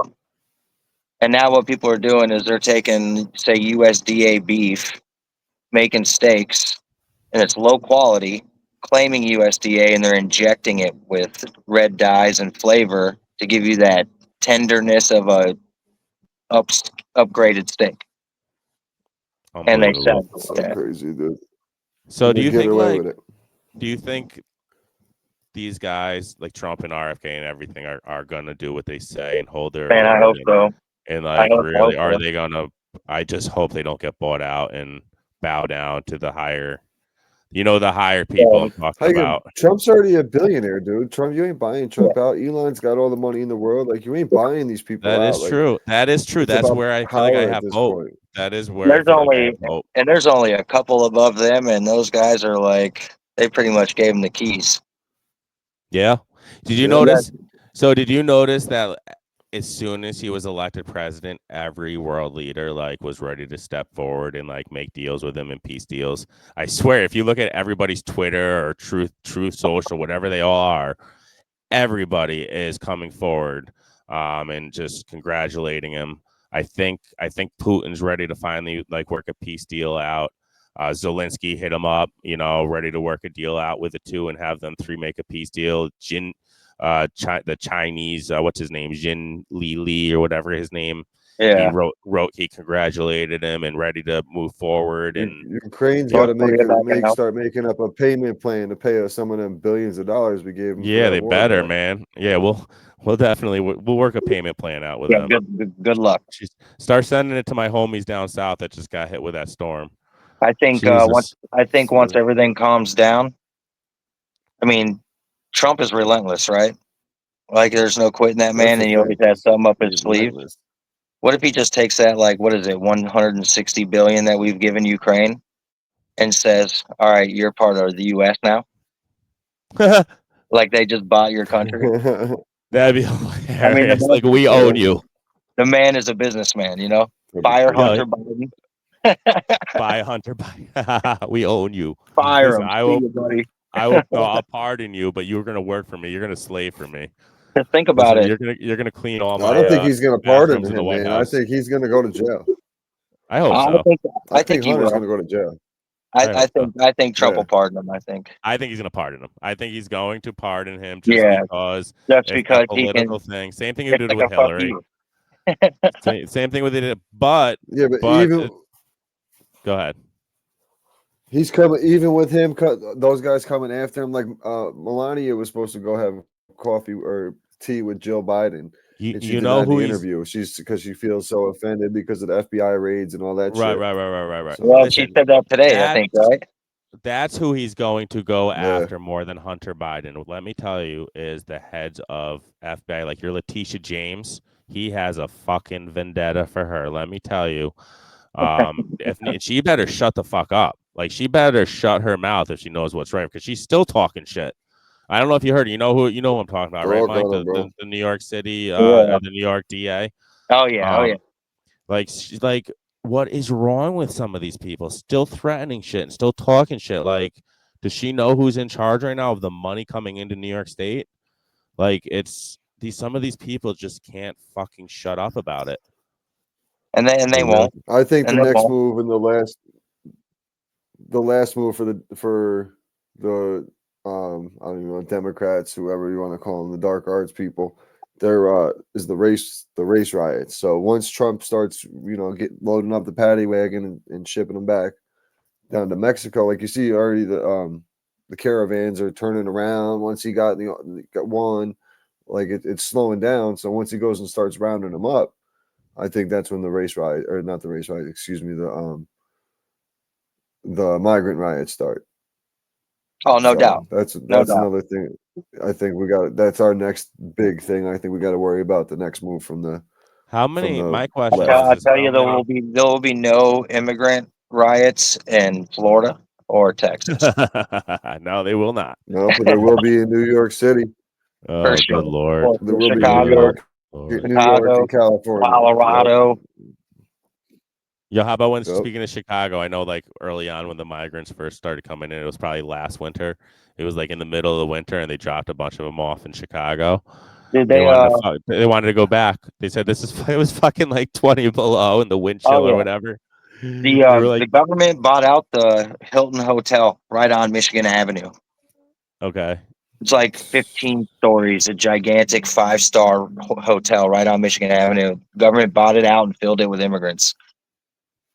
Speaker 3: And now what people are doing is they're taking, say, USDA beef, making steaks, and it's low quality, claiming USDA, and they're injecting it with red dyes and flavor to give you that tenderness of a upgraded steak. And they sell
Speaker 1: Unbelievable.
Speaker 3: it
Speaker 2: So
Speaker 3: like that.
Speaker 2: crazy, dude.
Speaker 1: So
Speaker 2: And
Speaker 1: do
Speaker 2: they
Speaker 1: you
Speaker 2: get
Speaker 1: think
Speaker 2: away
Speaker 1: like
Speaker 2: with it?
Speaker 1: do you think these guys like Trump and RFK and everything are gonna do what they say and hold their
Speaker 3: Man, I
Speaker 1: word
Speaker 3: hope so.
Speaker 1: and
Speaker 3: I
Speaker 1: like
Speaker 3: hope
Speaker 1: really
Speaker 3: so.
Speaker 1: are they gonna I just hope they don't get bought out and bow down to the higher the higher people I'm
Speaker 2: How
Speaker 1: talking
Speaker 2: you gonna,
Speaker 1: about.
Speaker 2: Trump's already a billionaire, dude. Trump, you ain't buying Trump out. Elon's got all the money in the world. Like you ain't buying these people
Speaker 1: That
Speaker 2: out.
Speaker 1: is
Speaker 2: Like
Speaker 1: true. That is true.
Speaker 2: it's
Speaker 1: That's
Speaker 2: about
Speaker 1: where I feel like I
Speaker 2: power at
Speaker 1: have
Speaker 2: this
Speaker 1: hope.
Speaker 2: point.
Speaker 1: That is where I
Speaker 3: There's
Speaker 1: feel like I
Speaker 3: only
Speaker 1: have hope.
Speaker 3: and there's only a couple above them, and those guys are like they pretty much gave them the keys.
Speaker 1: Yeah. Did you
Speaker 2: Yeah.
Speaker 1: notice? So did you notice that as soon as he was elected president, every world leader like was ready to step forward and like make deals with him and peace deals? I swear, if you look at everybody's Twitter or Truth Social, whatever they all are, everybody is coming forward and just congratulating him. I think Putin's ready to finally like work a peace deal out. Zelensky hit him up, ready to work a deal out with the two and have them three make a peace deal. The Chinese, what's his name, Jin Li or whatever his name.
Speaker 3: Yeah,
Speaker 1: He congratulated him and ready to move forward. And
Speaker 2: Ukraine's got to start making up a payment plan to pay us some of them billions of dollars we gave them.
Speaker 1: yeah,
Speaker 2: for that
Speaker 1: they
Speaker 2: war
Speaker 1: better,
Speaker 2: back.
Speaker 1: man. Yeah, we'll definitely we'll work a payment plan out with them.
Speaker 3: Good luck.
Speaker 1: Start sending it to my homies down south that just got hit with that storm.
Speaker 3: I think
Speaker 1: Jesus.
Speaker 3: once everything calms down, I mean, Trump is relentless, right? Like there's no quitting that man,
Speaker 2: That's
Speaker 3: and he
Speaker 2: the
Speaker 3: always
Speaker 2: thing.
Speaker 3: has something up his
Speaker 2: He's
Speaker 3: sleeve.
Speaker 2: relentless.
Speaker 3: What if he just takes that, like, what is it, 160 billion that we've given Ukraine, and says, "All right, you're part of the U.S. now." Like they just bought your country.
Speaker 1: That'd be hilarious. Like we own you.
Speaker 3: The man is a businessman, Fire Hunter Biden.
Speaker 1: Buy Hunter Biden. We own you.
Speaker 3: Fire
Speaker 1: Listen,
Speaker 3: him.
Speaker 1: I will.
Speaker 3: See you, buddy.
Speaker 1: No, I'll pardon you, but you're gonna work for me. You're gonna slave for me.
Speaker 3: Just think about it.
Speaker 1: You're gonna clean all my.
Speaker 2: I don't think he's going to pardon
Speaker 1: bathrooms in the
Speaker 2: him,
Speaker 1: White
Speaker 2: man.
Speaker 1: House.
Speaker 2: I think he's going to go to jail.
Speaker 1: I hope so.
Speaker 2: I think
Speaker 3: he
Speaker 2: Hunter's
Speaker 3: will.
Speaker 2: going to go to jail.
Speaker 3: I think Trump
Speaker 2: Yeah.
Speaker 3: will pardon him. I think
Speaker 1: he's gonna pardon him. I think he's going to pardon him
Speaker 3: because
Speaker 1: it's a
Speaker 3: he
Speaker 1: political
Speaker 3: can.
Speaker 1: thing. Same thing he did
Speaker 3: Like
Speaker 1: with Hillary. Same thing with it. But
Speaker 2: even
Speaker 1: go ahead.
Speaker 2: He's coming, even with him, those guys coming after him. Like Melania was supposed to go have coffee or tea with Jill Biden. And she denied the interview. She's because she feels so offended because of the FBI raids and all that shit.
Speaker 1: Right.
Speaker 3: So, well, she said that today, I think, right?
Speaker 1: That's who he's going to go after more than Hunter Biden. Let me tell you, is the heads of FBI, like your Letitia James. He has a fucking vendetta for her. Let me tell you. If she better shut the fuck up. Like she better shut her mouth if she knows what's right, because she's still talking shit. I don't know if you heard. You know who I'm talking about, right, Mike? The New York City, the New York DA.
Speaker 3: Oh yeah.
Speaker 1: Like, what is wrong with some of these people? Still threatening shit and still talking shit. Like, does she know who's in charge right now of the money coming into New York State? Like, some of these people just can't fucking shut up about it.
Speaker 3: And they won't.
Speaker 2: I think the next move and the last move for the I don't even know, Democrats, whoever you want to call them, the dark arts people, there is the race riots. So once Trump starts, loading up the paddy wagon and shipping them back down to Mexico, like you see already the caravans are turning around. Once he got one, like it's slowing down. So once he goes and starts rounding them up, I think that's when the migrant riots start.
Speaker 3: Oh, no doubt.
Speaker 2: That's another thing. I think that's our next big thing. I think we got to worry about the next move from the.
Speaker 1: My question
Speaker 3: I'll
Speaker 1: is
Speaker 3: tell you, there will be no immigrant riots in Florida or Texas.
Speaker 1: No, they will not.
Speaker 2: No, but there will be in New York City.
Speaker 1: Oh,
Speaker 3: sure.
Speaker 1: good Lord.
Speaker 2: There will
Speaker 3: Chicago,
Speaker 2: be New York and California.
Speaker 3: Colorado.
Speaker 1: Yo, how about when
Speaker 2: Yep.
Speaker 1: speaking of Chicago, I know like early on when the migrants first started coming in, it was probably last winter. It was like in the middle of the winter, and they dropped a bunch of them off in Chicago.
Speaker 3: Did
Speaker 1: They
Speaker 3: they?
Speaker 1: wanted to go back. They said it was fucking like 20 below in the wind chill
Speaker 3: Oh
Speaker 1: or
Speaker 3: yeah.
Speaker 1: whatever. They were like,
Speaker 3: The government bought out the Hilton Hotel right on Michigan Avenue.
Speaker 1: okay,
Speaker 3: It's like 15 stories, a gigantic 5-star hotel right on Michigan Avenue. Government bought it out and filled it with immigrants.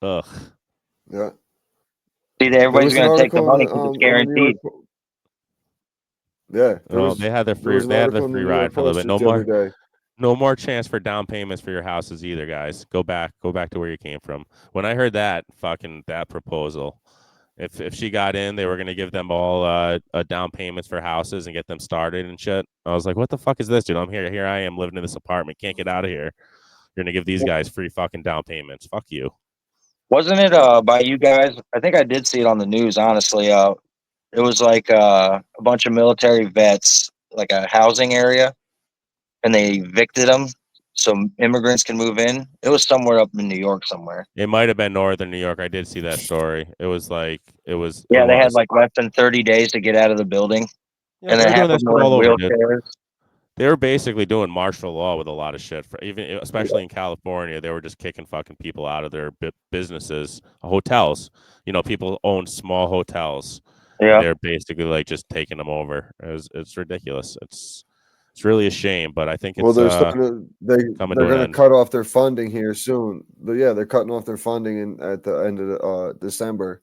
Speaker 1: ugh.
Speaker 2: Yeah.
Speaker 3: See,
Speaker 2: There
Speaker 3: everybody's
Speaker 2: was an
Speaker 3: going to take the
Speaker 2: article
Speaker 3: money because it's
Speaker 2: on the New York.
Speaker 3: guaranteed.
Speaker 2: Yeah,
Speaker 1: Well, they had their
Speaker 2: there was an
Speaker 1: they had the
Speaker 2: article in the
Speaker 1: free
Speaker 2: New York
Speaker 1: ride for a little
Speaker 2: Post
Speaker 1: bit.
Speaker 2: just the other day.
Speaker 1: No more chance for down payments for your houses either, guys. Go back to where you came from. When I heard that proposal, if she got in, they were gonna give them all down payments for houses and get them started and shit. I was like, what the fuck is this, dude? I'm here I am living in this apartment, can't get out of here. You're gonna give these guys free fucking down payments. Fuck you.
Speaker 3: Wasn't it by you guys? I think I did see it on the news, honestly. It was like a bunch of military vets, like a housing area, and they evicted them so immigrants can move in. It was somewhere up in New York somewhere.
Speaker 1: It might have been northern New York. I did see that story. It was
Speaker 3: Yeah, they had
Speaker 1: was.
Speaker 3: like less than 30 days to get out of the building,
Speaker 1: Yeah,
Speaker 3: and
Speaker 1: they
Speaker 3: then
Speaker 1: were doing
Speaker 3: half
Speaker 1: that
Speaker 3: of them
Speaker 1: shit
Speaker 3: were in
Speaker 1: all over, dude.
Speaker 3: wheelchairs.
Speaker 1: They were basically doing martial law with a lot of shit.
Speaker 2: Yeah.
Speaker 1: Especially in California, they were just kicking fucking people out of their businesses, hotels. You know, people own small hotels.
Speaker 3: Yeah.
Speaker 1: They're basically like just taking them over. It's ridiculous. It's really a shame, but I think
Speaker 2: Well,
Speaker 1: it's
Speaker 2: they're starting they're
Speaker 1: coming to an
Speaker 2: going to
Speaker 1: end.
Speaker 2: cut off their funding here soon. Yeah, they're cutting off their funding at the end of December.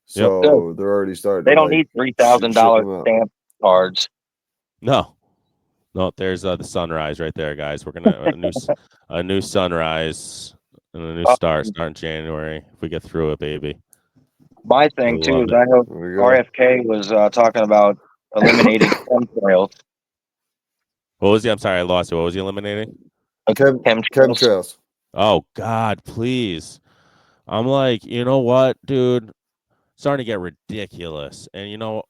Speaker 1: Yep.
Speaker 2: So they're already starting
Speaker 3: They
Speaker 2: to
Speaker 3: don't
Speaker 2: like
Speaker 3: need
Speaker 2: ship
Speaker 3: $3,000
Speaker 2: them out.
Speaker 3: stamp cards.
Speaker 1: No, there's the sunrise right there, guys. We're gonna a new sunrise and a new start in January. If we get through it, baby.
Speaker 3: My thing
Speaker 1: I
Speaker 3: too
Speaker 1: love
Speaker 3: is
Speaker 1: it.
Speaker 3: I know
Speaker 2: There we go.
Speaker 3: RFK was talking about eliminating chemtrails.
Speaker 1: What was he? I'm sorry, I lost you. What was he eliminating?
Speaker 2: Chemtrails.
Speaker 1: Oh God, please. I'm like, you know what, dude? Starting to get ridiculous. And you know,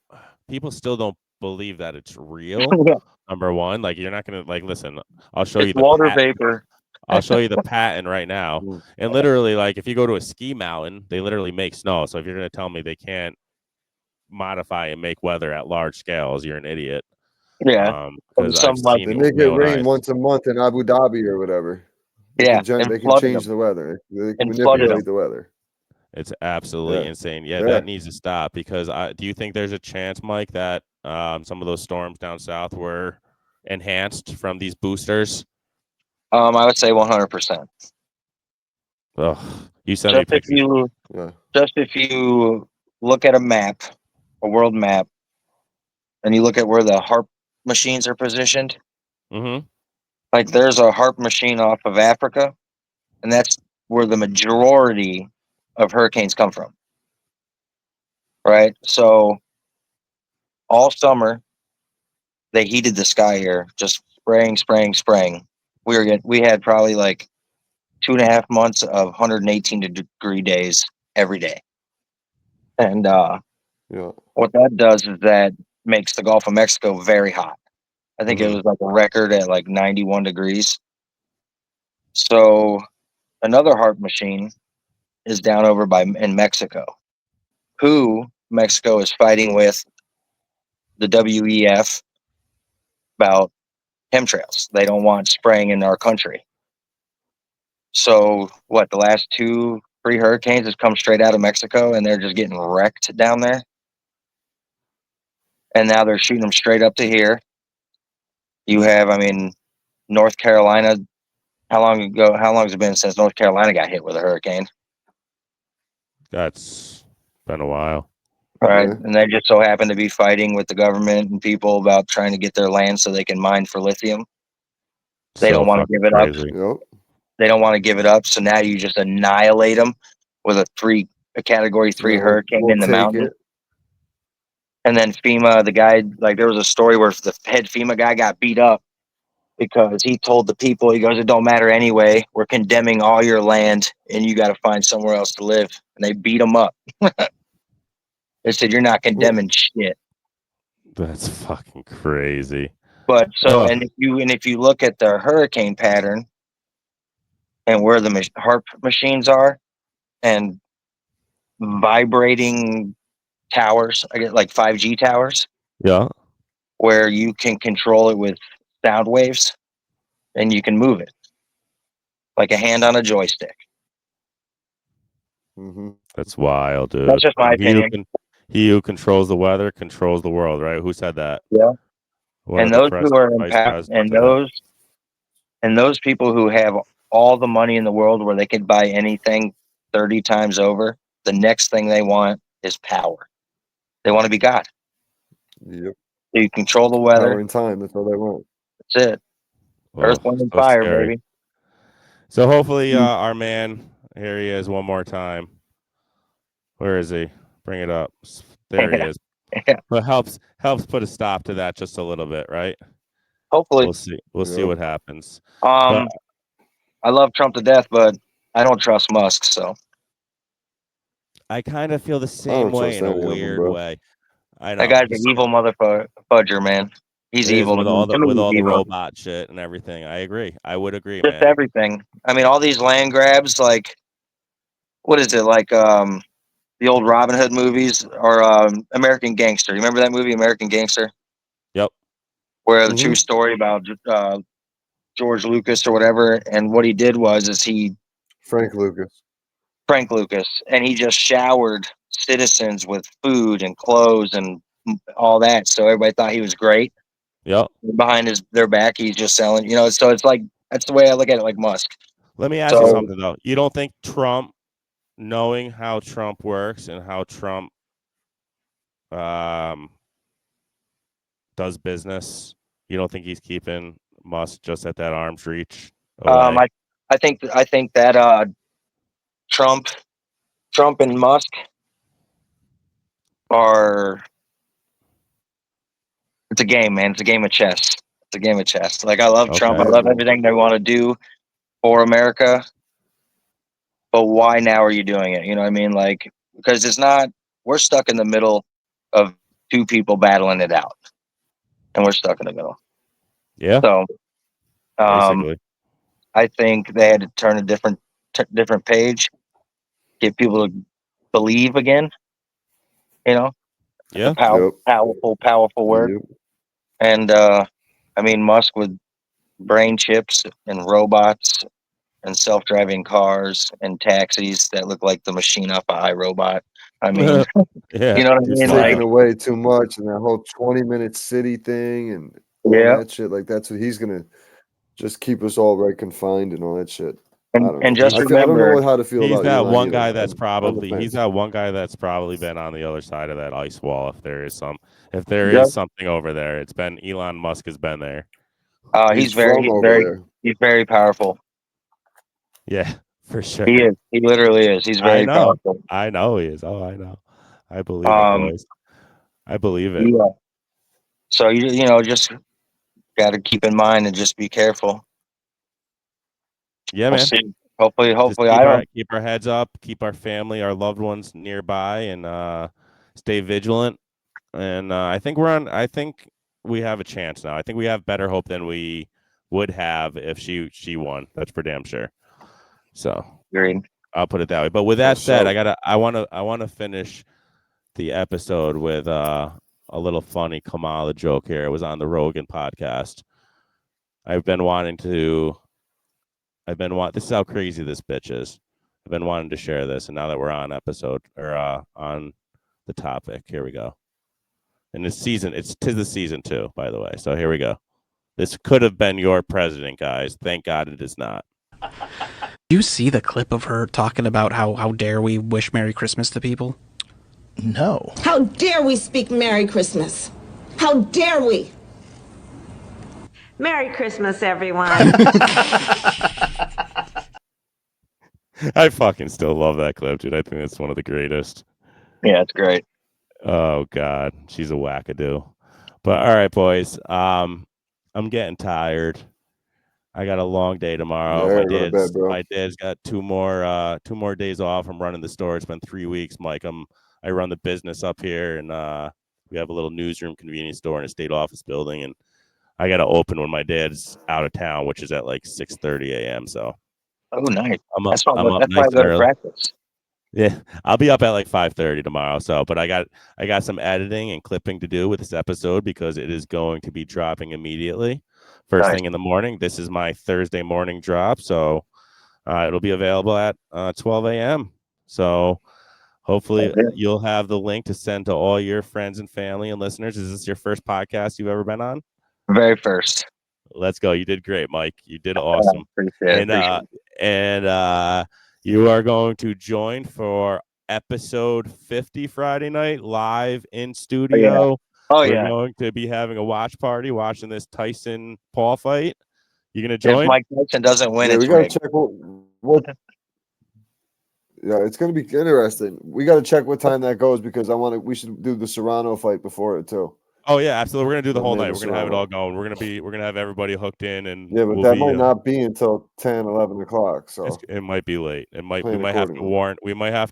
Speaker 1: people still don't believe that it's real.
Speaker 3: Yeah.
Speaker 1: Number one, like you're not gonna like listen, I'll show
Speaker 3: It's
Speaker 1: you the
Speaker 3: water
Speaker 1: patent.
Speaker 3: vapor.
Speaker 1: I'll show you the patent right now. And literally, like if you go to a ski mountain, they literally make snow. So if you're gonna tell me they can't modify and make weather at large scales, you're an idiot.
Speaker 3: Yeah.
Speaker 1: Because I've
Speaker 3: Some
Speaker 1: seen
Speaker 2: They
Speaker 1: it
Speaker 2: make
Speaker 1: with my
Speaker 2: it
Speaker 1: own
Speaker 2: rain
Speaker 1: eyes.
Speaker 2: once a month in Abu Dhabi or whatever.
Speaker 3: and
Speaker 2: They can
Speaker 3: flooded
Speaker 2: change
Speaker 3: them.
Speaker 2: the weather. They can
Speaker 3: And flooded
Speaker 2: manipulate
Speaker 3: them.
Speaker 2: the weather.
Speaker 1: It's absolutely
Speaker 2: Yeah.
Speaker 1: insane. Yeah,
Speaker 2: Yeah.
Speaker 1: that needs to stop because do you think there's a chance, Mike, that some of those storms down south were enhanced from these boosters?
Speaker 3: I would say 100%.
Speaker 1: Ugh, you sent me pictures.
Speaker 3: Just if you look at a map, a world map, and you look at where the HARP machines are positioned,
Speaker 1: Mm-hmm.
Speaker 3: like there's a HARP machine off of Africa, and that's where the majority of hurricanes come from. Right? So all summer they heated the sky here, just spraying. We had probably like 2.5 months of 118-degree days every day. And what that does is that makes the Gulf of Mexico very hot. I think it was like a record at like 91 degrees. So another HARP machine is down over in Mexico, who Mexico is fighting with the WEF about chemtrails. They don't want spraying in our country. So the last 2-3 hurricanes has come straight out of Mexico, and they're just getting wrecked down there. And now they're shooting them straight up to here. You have, North Carolina. How long has it been since North Carolina got hit with a hurricane?
Speaker 1: That's been a while.
Speaker 3: Right. And they just so happen to be fighting with the government and people about trying to get their land so they can mine for lithium. They don't want to give it up. They don't want to give it up. So now you just annihilate them with a category 3 hurricane in the mountain. And then FEMA, the guy, like there was a story where the head FEMA guy got beat up because he told the people, he goes, it don't matter anyway. We're condemning all your land and you got to find somewhere else to live. And they beat him up. They said, you're not condemning shit.
Speaker 1: That's fucking crazy.
Speaker 3: But and if you look at the hurricane pattern and where the HARP machines are, and vibrating towers. I get like 5G towers
Speaker 1: Yeah.
Speaker 3: where you can control it with sound waves and you can move it like a hand on a joystick.
Speaker 2: Mm-hmm.
Speaker 1: That's wild, dude.
Speaker 3: That's just my opinion.
Speaker 1: He who controls the weather controls the world, right? Who said that?
Speaker 3: Yeah.
Speaker 1: One
Speaker 3: And
Speaker 1: of
Speaker 3: those
Speaker 1: the
Speaker 3: who are
Speaker 1: vice presidents.
Speaker 3: and those people who have all the money in the world where they could buy anything 30 times over, the next thing they want is power. They want to be God.
Speaker 2: Yep.
Speaker 3: So you control the
Speaker 2: Power
Speaker 3: weather.
Speaker 2: and time. That's all they want.
Speaker 3: That's it.
Speaker 1: Well,
Speaker 3: Earth, wind, and
Speaker 1: so
Speaker 3: fire,
Speaker 1: scary.
Speaker 3: baby.
Speaker 1: So hopefully our man, here he is one more time. Where is he? Bring it up. There he is.
Speaker 3: Yeah.
Speaker 1: But helps put a stop to that just a little bit, right?
Speaker 3: Hopefully.
Speaker 1: We'll see what happens.
Speaker 3: I love Trump to death, but I don't trust Musk. So
Speaker 1: I kind of feel the
Speaker 2: I
Speaker 1: same
Speaker 2: don't
Speaker 1: way
Speaker 2: trust
Speaker 1: in a
Speaker 2: any of them,
Speaker 1: weird
Speaker 2: bro.
Speaker 1: way. I know
Speaker 3: that guy's an evil motherfudger, man. He's
Speaker 1: It is
Speaker 3: evil
Speaker 1: with
Speaker 3: to
Speaker 1: all
Speaker 3: me. To me,
Speaker 1: the
Speaker 3: he's evil.
Speaker 1: robot shit and everything. I agree. I would agree,
Speaker 3: Just
Speaker 1: man.
Speaker 3: everything. I mean, all these land grabs, like what is it? Like the old Robin Hood movies or American Gangster. You remember that movie, American Gangster?
Speaker 1: Yep.
Speaker 3: Where the true story about George Lucas or whatever, and what he did was
Speaker 2: Frank Lucas.
Speaker 3: and he just showered citizens with food and clothes and all that, so everybody thought he was great.
Speaker 1: Yep.
Speaker 3: Behind their back, he's just selling. So it's like that's the way I look at it, like Musk.
Speaker 1: Let me ask you something though. You don't think Trump, knowing how Trump works and how Trump does business, you don't think he's keeping Musk just at that arm's reach away?
Speaker 3: I think that Trump and Musk are. It's a game, man. It's a game of chess. It's a game of chess. Like I love Trump. I
Speaker 1: Okay.
Speaker 3: love everything they want to do for America. But why now are you doing it? You know what I mean? Like because it's not. We're stuck in the middle of two people battling it out, and we're stuck in the middle.
Speaker 1: Yeah.
Speaker 3: So,
Speaker 1: basically,
Speaker 3: I think they had to turn a different page, get people to believe again.
Speaker 1: Yeah.
Speaker 3: Powerful word.
Speaker 2: Yep.
Speaker 3: And I mean, Musk with brain chips and robots and self-driving cars and taxis that look like the machine off of iRobot. I mean,
Speaker 1: yeah.
Speaker 3: you know what I
Speaker 2: He's
Speaker 3: mean?
Speaker 2: taking
Speaker 3: Like,
Speaker 2: away too much, and that whole 20-minute city thing and all
Speaker 3: yeah.
Speaker 2: that shit. Like that's what he's gonna just keep us all right confined and all that shit. I don't know.
Speaker 3: And just
Speaker 2: I don't
Speaker 3: remember,
Speaker 2: know how to feel
Speaker 1: He's
Speaker 2: about
Speaker 1: that
Speaker 2: Elon
Speaker 1: one
Speaker 2: either.
Speaker 1: guy that's
Speaker 2: I'm
Speaker 1: probably
Speaker 2: on the
Speaker 1: he's
Speaker 2: fence.
Speaker 1: that one guy that's probably been on the other side of that ice wall. If there is something over there, it's been Elon Musk has been there.
Speaker 3: he's
Speaker 2: from over there.
Speaker 3: He's very powerful.
Speaker 1: Yeah, for sure.
Speaker 3: He is. He literally is. He's very powerful.
Speaker 1: I know he is. Oh, I know. I believe it, boys. I believe it.
Speaker 3: Yeah. So you just got to keep in mind and just be careful.
Speaker 1: Yeah,
Speaker 3: We'll
Speaker 1: man.
Speaker 3: see. Hopefully,
Speaker 1: Just
Speaker 3: I don't.
Speaker 1: keep our heads up, keep our family, our loved ones nearby, and stay vigilant. And I think we have a chance now. I think we have better hope than we would have if she won. That's for damn sure. So
Speaker 3: Agreed.
Speaker 1: I'll put it that way. But with that said, I want to finish the episode with a little funny Kamala joke here. It was on the Rogan podcast. This is how crazy this bitch is. I've been wanting to share this, and now that we're on episode or on the topic, here we go. And tis the season 2, by the way. So here we go. This could have been your president, guys. Thank God it is not.
Speaker 9: You see the clip of her talking about how dare we wish Merry Christmas to people?
Speaker 10: No.
Speaker 11: How dare we speak Merry Christmas? How dare we?
Speaker 12: Merry Christmas, everyone.
Speaker 1: I fucking still love that clip, dude. I think it's one of the greatest.
Speaker 3: Yeah, it's great.
Speaker 1: Oh God, she's a wackadoo. But all right, boys. I'm getting tired. I got a long day tomorrow. My dad's got two more days off. I'm running the store. It's been 3 weeks, Mike. I run the business up here, and we have a little newsroom convenience store in a state office building, and I got to open when my dad's out of town, which is at like 6:30 a.m. So.
Speaker 3: Oh, nice.
Speaker 1: I'm up
Speaker 3: That's why I
Speaker 1: nice
Speaker 3: go
Speaker 1: and
Speaker 3: to
Speaker 1: early.
Speaker 3: practice.
Speaker 1: Yeah, I'll be up at like 5:30 tomorrow. So, but I got some editing and clipping to do with this episode because it is going to be dropping immediately, first thing in the morning. This is my Thursday morning drop, so it'll be available at 12 a.m. So hopefully you'll have the link to send to all your friends and family and listeners. Is this your first podcast you've ever been on?
Speaker 3: Very first.
Speaker 1: Let's go. You did great, Mike. You did awesome.
Speaker 3: Appreciate it.
Speaker 1: And you are going to join for episode 50 Friday night live in studio. We're going to be having a watch party watching this Tyson Paul fight. You gonna join?
Speaker 3: If Mike Tyson doesn't win,
Speaker 2: Yeah,
Speaker 3: it's
Speaker 2: we gotta
Speaker 3: rigged.
Speaker 2: check what. Yeah, it's gonna be interesting. We gotta check what time that goes because we should do the Serrano fight before it too.
Speaker 1: Oh yeah, absolutely. We're gonna do the whole night. We're
Speaker 2: Serrano.
Speaker 1: gonna have it all going. We're gonna have everybody hooked in, and
Speaker 2: Yeah, but that might not be until 10, 11 o'clock. So
Speaker 1: it might be late. We might have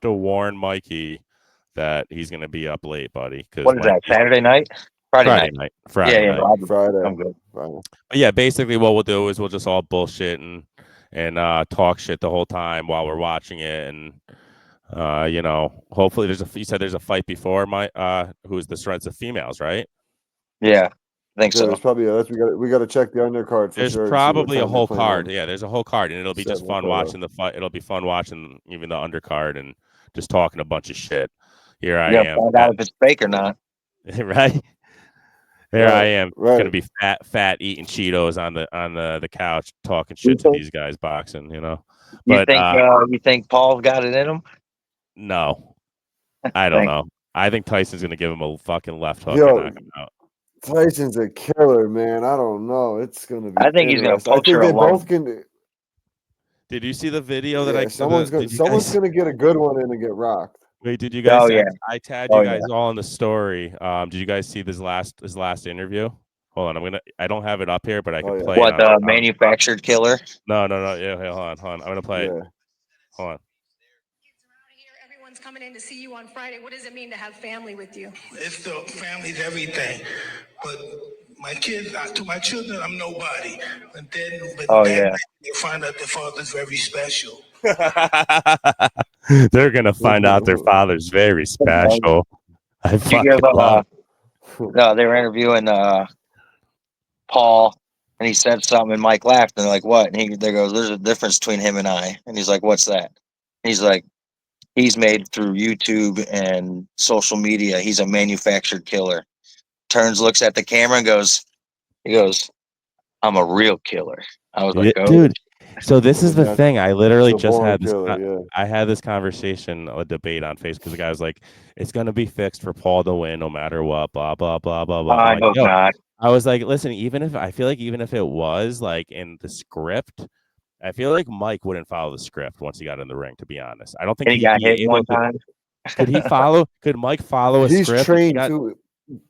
Speaker 1: to warn Mikey that he's gonna be up late, buddy.
Speaker 3: What is that? Saturday night? Friday
Speaker 1: night.
Speaker 2: Friday.
Speaker 3: I'm good.
Speaker 2: Friday.
Speaker 1: But yeah, basically what we'll do is we'll just all bullshit and talk shit the whole time while we're watching it, and hopefully you said there's a fight before who's the strengths of females, right?
Speaker 3: Yeah, I think so.
Speaker 2: There's probably we got to check the undercard for
Speaker 1: there's
Speaker 2: sure.
Speaker 1: There's probably a whole card. Yeah, there's a whole card, and it'll be just fun watching the fight. It'll be fun watching even the undercard and just talking a bunch of shit. Here I am.
Speaker 3: Find out if it's fake or not.
Speaker 1: Right. There I am, gonna be fat eating Cheetos on the couch, talking shit to these guys boxing. But
Speaker 3: you think Paul got it in him?
Speaker 1: No, I don't know. I think Tyson's gonna give him a fucking left hook
Speaker 2: and
Speaker 1: knock him out.
Speaker 2: Tyson's a killer, man. I don't know. It's gonna be.
Speaker 3: I think he's gonna
Speaker 2: poacher they both can.
Speaker 1: Did you see the video that
Speaker 2: someone's gonna get a good one in and get rocked.
Speaker 1: Wait, did you guys? I tagged you guys all in the story. Did you guys see his last interview? Hold on, I don't have it up here, but I can play.
Speaker 3: What the manufactured killer?
Speaker 1: No. Yeah, hold on. I'm gonna play it. Hold on.
Speaker 10: Everyone's coming in to see you on Friday. What does it mean to have family with you?
Speaker 12: It's the family's everything, but my kids, to my children, I'm nobody. But they find out their father's very special.
Speaker 1: They're gonna find out their father's very special.
Speaker 3: They were interviewing Paul, and he said something, and Mike laughed, and they're like, "What?" And they goes, "There's a difference between him and I." And he's like, "What's that?" And he's like, "He's made through YouTube and social media. He's a manufactured killer." Turns, looks at the camera, and goes, "I'm a real killer." I was like, "Oh,
Speaker 1: dude." So this is the thing. I literally just had this. I had this conversation, a debate on Facebook. The guy was like, "It's gonna be fixed for Paul to win, no matter what." Blah blah blah blah blah.
Speaker 3: I hope not.
Speaker 1: I was like, "Listen, even if it was like in the script, I feel like Mike wouldn't follow the script once he got in the ring. To be honest, I don't think
Speaker 3: he got hit one time.
Speaker 1: Could he follow? Could Mike follow a script?
Speaker 2: He's trained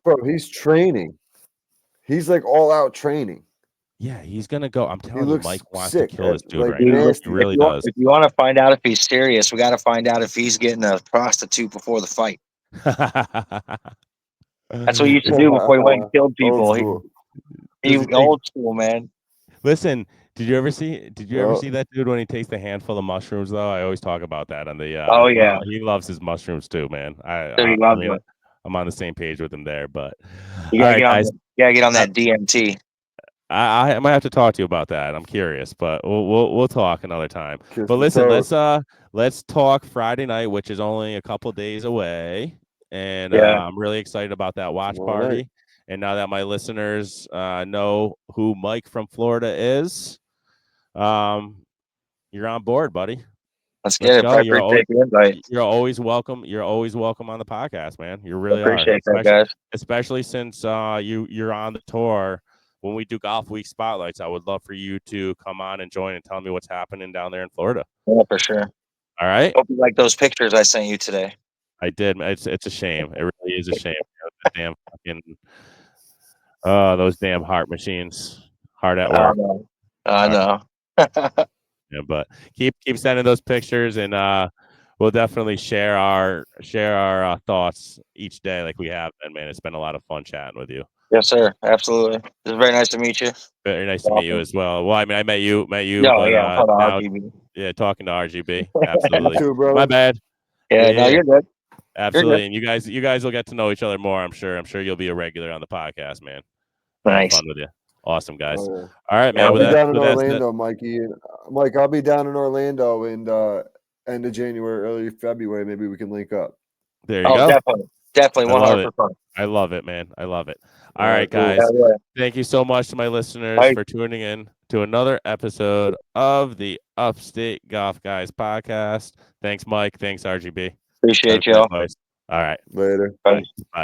Speaker 2: bro. He's training. He's like all out training.
Speaker 1: Yeah, he's gonna go. I'm telling you, Mike wants to kill this dude right
Speaker 3: now.
Speaker 1: He really does.
Speaker 3: If you want to find out if he's serious, we got to find out if he's getting a prostitute before the fight. That's what he used to do before he went and killed people. He was old school, man.
Speaker 1: Listen, did you ever see that dude when he takes the handful of mushrooms? Though I always talk about that on the.
Speaker 3: Oh yeah,
Speaker 1: he loves his mushrooms too, man. I'm on the same page with him there, but
Speaker 3: you gotta get on that DMT.
Speaker 1: I might have to talk to you about that. I'm curious, but we'll talk another time. But listen, let's talk Friday night, which is only a couple days away, and I'm really excited about that watch party. Right. And now that my listeners know who Mike from Florida is, you're on board, buddy.
Speaker 3: Let's get it.
Speaker 1: You're always welcome. You're always welcome on the podcast, man. You really
Speaker 3: appreciate that, guys.
Speaker 1: Especially since you're on the tour. When we do Golf Week spotlights, I would love for you to come on and join and tell me what's happening down there in Florida.
Speaker 3: Yeah, for sure.
Speaker 1: All right.
Speaker 3: Hope you like those pictures I sent you today.
Speaker 1: I did. It's a shame. It really is a shame. Damn fucking those damn heart machines. Hard at work.
Speaker 3: I know.
Speaker 1: Yeah, but keep sending those pictures, and we'll definitely share our thoughts each day like we have been, man. It's been a lot of fun chatting with you.
Speaker 3: Yes, sir. Absolutely. It's very nice to meet you.
Speaker 1: Very nice to meet you as well. Well, I mean, I met you.
Speaker 3: No,
Speaker 1: but,
Speaker 3: RGB.
Speaker 1: Yeah, talking to RGB. Absolutely.
Speaker 2: You too, bro.
Speaker 1: My bad.
Speaker 3: Yeah, no, you're good.
Speaker 1: Absolutely. And you guys will get to know each other more, I'm sure. I'm sure you'll be a regular on the podcast, man.
Speaker 3: Nice.
Speaker 1: Fun with you. Awesome, guys.
Speaker 2: Oh, yeah.
Speaker 1: All right, man.
Speaker 2: I'll
Speaker 1: With
Speaker 2: be
Speaker 1: that,
Speaker 2: down in
Speaker 1: with that
Speaker 2: Orlando, Mikey. And Mike, I'll be down in Orlando in end of January, early February. Maybe we can link up.
Speaker 1: there you go.
Speaker 3: Definitely,
Speaker 1: I love
Speaker 3: 100%.
Speaker 1: I love it, man. I love it. All
Speaker 2: All
Speaker 1: right,
Speaker 2: right, cool.
Speaker 1: guys.
Speaker 3: Yeah, yeah.
Speaker 1: Thank you so much to my listeners for tuning in to another episode of the Upstate Golf Guys podcast. Thanks, Mike. Thanks, RGB.
Speaker 3: Appreciate
Speaker 1: Have a good night,
Speaker 3: y'all.
Speaker 1: boys. All right.
Speaker 2: Later.
Speaker 3: Bye.
Speaker 1: Bye.